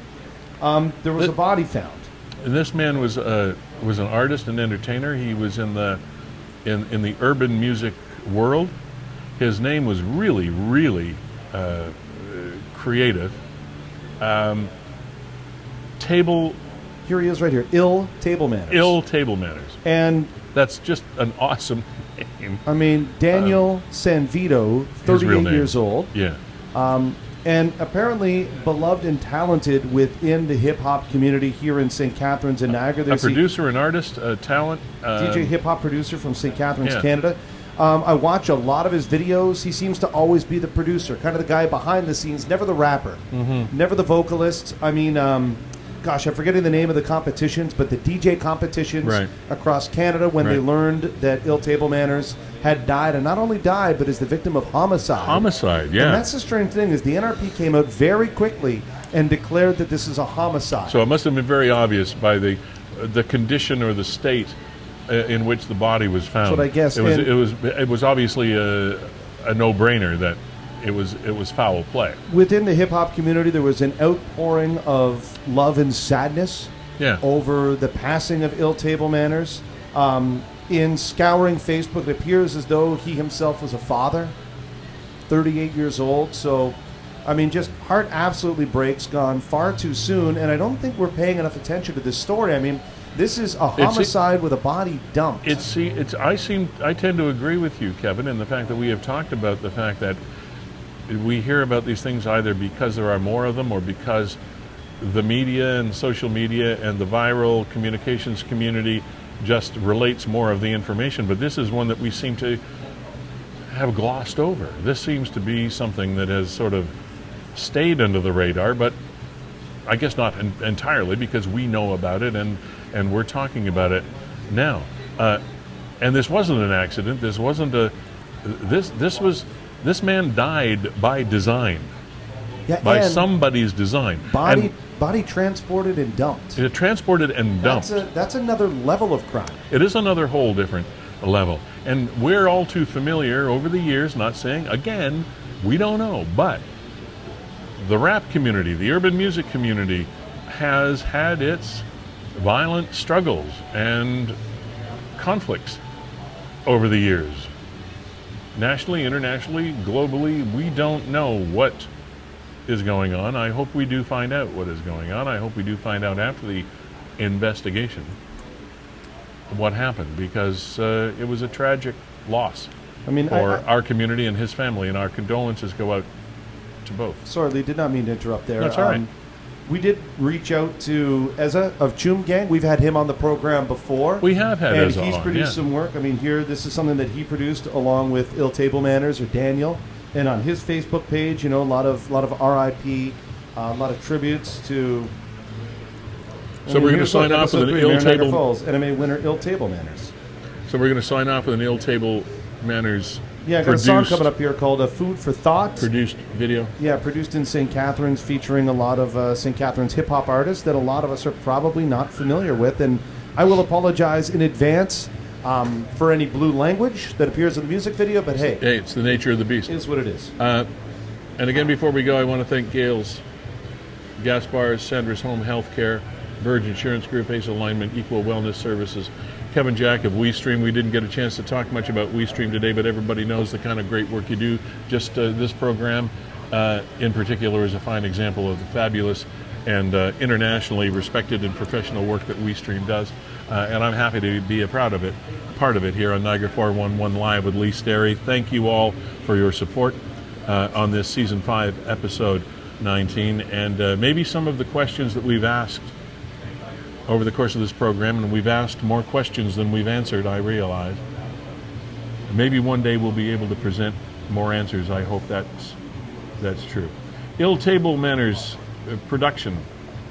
there was a body found. And this man was an artist and entertainer. He was in the urban music world. His name was really, really creative. Here he is, right here. Ill Table Manners. Ill Table Manners. And that's just an awesome name. I mean, Daniel Sanvito, 38 years old. Yeah. And apparently beloved and talented within the hip-hop community here in St. Catharines and Niagara. A producer, an artist, a talent. DJ hip-hop producer from St. Catharines, Canada. I watch a lot of his videos. He seems to always be the producer, kind of the guy behind the scenes, never the rapper, never the vocalist. I mean, gosh, I'm forgetting the name of the competitions, but the DJ competitions across Canada when they learned that Ill Table Manners had died, and not only died, but is the victim of homicide. Homicide, yeah. And that's the strange thing, is the NRP came out very quickly and declared that this is a homicide. So it must have been very obvious by the condition or the state in which the body was found. That's what I guess. It was obviously a no-brainer that it was foul play. Within the hip-hop community, there was an outpouring of love and sadness over the passing of Ill Table Manners. In scouring Facebook, it appears as though he himself was a father, 38 years old. So I mean, just heart absolutely breaks, gone far too soon, and I don't think we're paying enough attention to this story. I mean, this is a homicide with a body dumped. I tend to agree with you, Kevin, in the fact that we have talked about the fact that we hear about these things either because there are more of them or because the media and social media and the viral communications community just relates more of the information. But this is one that we seem to have glossed over. This seems to be something that has sort of stayed under the radar, but I guess not entirely, because we know about it and we're talking about it now. And this wasn't an accident. This wasn't this man died by design. Yeah, by somebody's design. Body transported and dumped. Transported and dumped. That's another level of crime. It is another whole different level. And we're all too familiar over the years, not saying, again, we don't know, but the rap community, the urban music community, has had its violent struggles and conflicts over the years. Nationally, internationally, globally, we don't know what is going on. I hope we do find out what is going on. I hope we do find out after the investigation what happened, because it was a tragic loss for our community and his family, and our condolences go out to both. Sorry, Lee, did not mean to interrupt there. That's all right. We did reach out to Ezra of Choom Gang. We've had him on the program before. We have had Ezra and he's produced some work. I mean, this is something that he produced along with Ill Table Manners, or Daniel. And on his Facebook page, a lot of RIP, a lot of tributes to. So we're going to sign off with an Ill Table Falls MMA winner, Ill Table Manners. So we're going to sign off with an Ill Table Manners. Yeah, I got a song coming up here called "Food for Thought." Produced video. Yeah, produced in St. Catharines, featuring a lot of St. Catharines hip hop artists that a lot of us are probably not familiar with, and I will apologize in advance for any blue language that appears in the music video, but hey, it's the nature of the beast. It is what it is. And again, before we go, I want to thank Gales, Gaspars, Sandra's Home Healthcare, Burge Insurance Group, Ace Alignment, Equal Wellness Services, Kevin Jack of WeeStreem. We didn't get a chance to talk much about WeeStream today, but everybody knows the kind of great work you do. Just this program in particular is a fine example of the fabulous and internationally respected and professional work that WeeStream does. And I'm happy to be a part of it here on Niagara 411 Live with Lee Sterry. Thank you all for your support on this Season 5, Episode 19. And maybe some of the questions that we've asked over the course of this program, and we've asked more questions than we've answered, I realize. Maybe one day we'll be able to present more answers. I hope that's true. Ill Table Manners production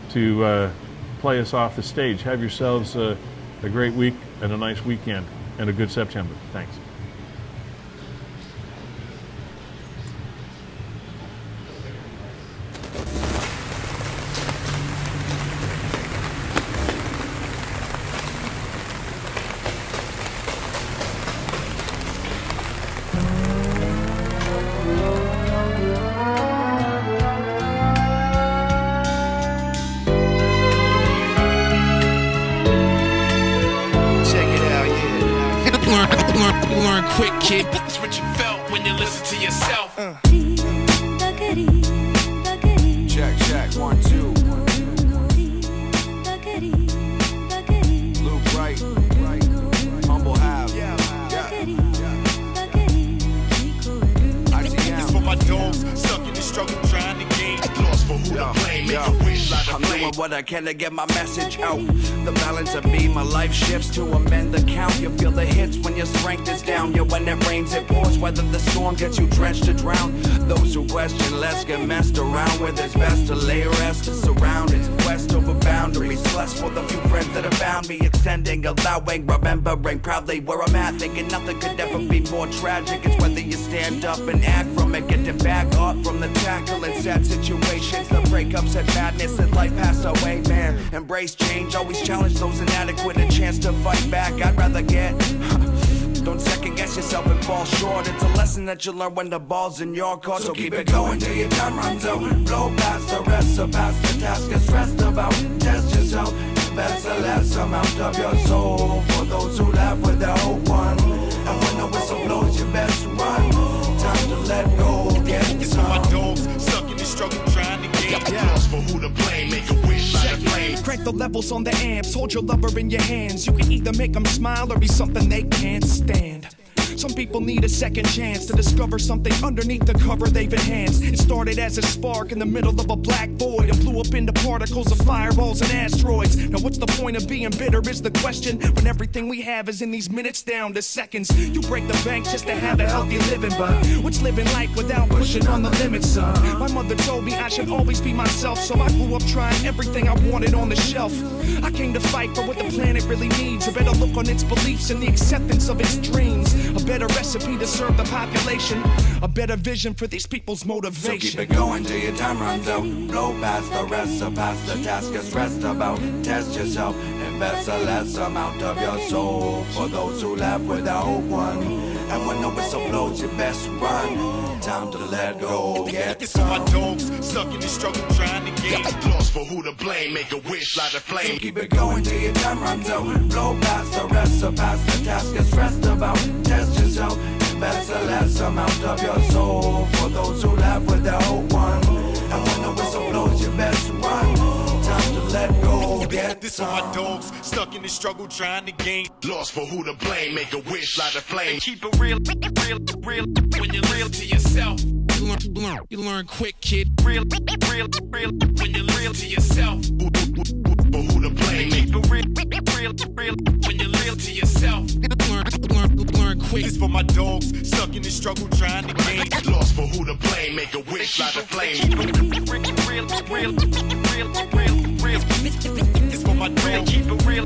to play us off the stage. Have yourselves a great week and a nice weekend and a good September. Thanks. Learn quick, kid. That's what you felt when you listen to yourself. Check, 1, 2. Luke right. Humble have. It's for my dogs, stuck in the struggle, trying to gain. Lost for who to blame. I'm doing what I can to get my message out. The balance of me, my life shifts to amend the count. You feel the hits when your strength is down. Yeah, when it rains, it pours. Whether the storm gets you drenched to drown. Those who question less get messed around with. It's best to lay rest to surround it. Quest over boundaries. Blessed for the few friends that have found me. Extending, allowing, remembering proudly where I'm at. Thinking nothing could ever be more tragic. It's whether you stand up and act from it. Getting back up from the tackle in sad situations. The breakups and madness and life pass away, man. Embrace change, always challenge those inadequate. A chance to fight back, I'd rather get. Don't second guess yourself and fall short. It's a lesson that you learn when the ball's in your court. So keep it going till your time runs out. Blow past the rest, surpass the task you're stressed about. Test yourself, invest a less amount of your soul. For those who laugh without one. And when the whistle blows, you best run. Time to let go, get some. My dogs stuck in the the levels on the amps. Hold your lover in your hands. You can either make them smile or be something they can't stand. Some people need a second chance to discover something underneath the cover they've enhanced. It started as a spark in the middle of a black void and blew up into particles of fireballs and asteroids. Now what's the point of being bitter is the question, when everything we have is in these minutes down to seconds. You break the bank just to have a healthy living, but what's living life without pushing on the limits, son? My mother told me I should always be myself, so I grew up trying everything I wanted on the shelf. I came to fight for what the planet really needs, a better look on its beliefs and the acceptance of its dreams, a better recipe to serve the population, a better vision for these people's motivation. So keep it going till your time runs out. Blow past the rest, surpass the task is rest about. Test yourself, invest a less amount of your soul for those who laugh without one. And when the whistle blows, you best run. Time to let go, get It's for my dogs, stuck in the struggle, trying to gain. Lost for who to blame, make a wish, light a flame. So keep it going till your time runs out. Blow past the rest, surpass the task is rest about. Test yourself, invest a less amount of your soul for those who laugh without one. And when the whistle blows, you best run. Time to let go, get This for my dogs, stuck in the struggle, trying to gain. Lost for who to blame, make a wish, light a flame. Keep it real, when you're real to yourself. You learn quick, kid. Real, when you're real to yourself. For who to blame, make Keep it real, when you're real to yourself. Learn quick. This for my dogs, stuck in the struggle, trying to gain. lost for who to blame, make a wish, light a flame. Real. It's for my dogs. Keep it real.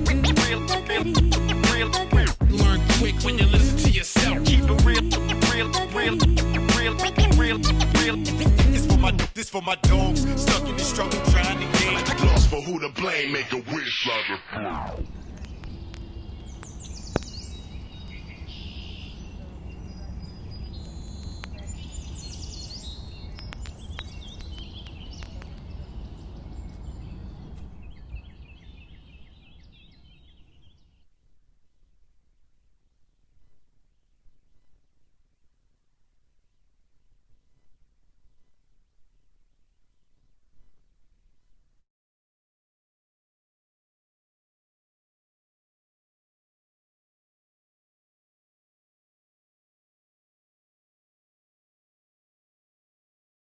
Learn quick when you listen to yourself. Keep it real. This for my dogs, stuck in the struggle, trying to gain. Lost for who to blame, make a wish, light a flame.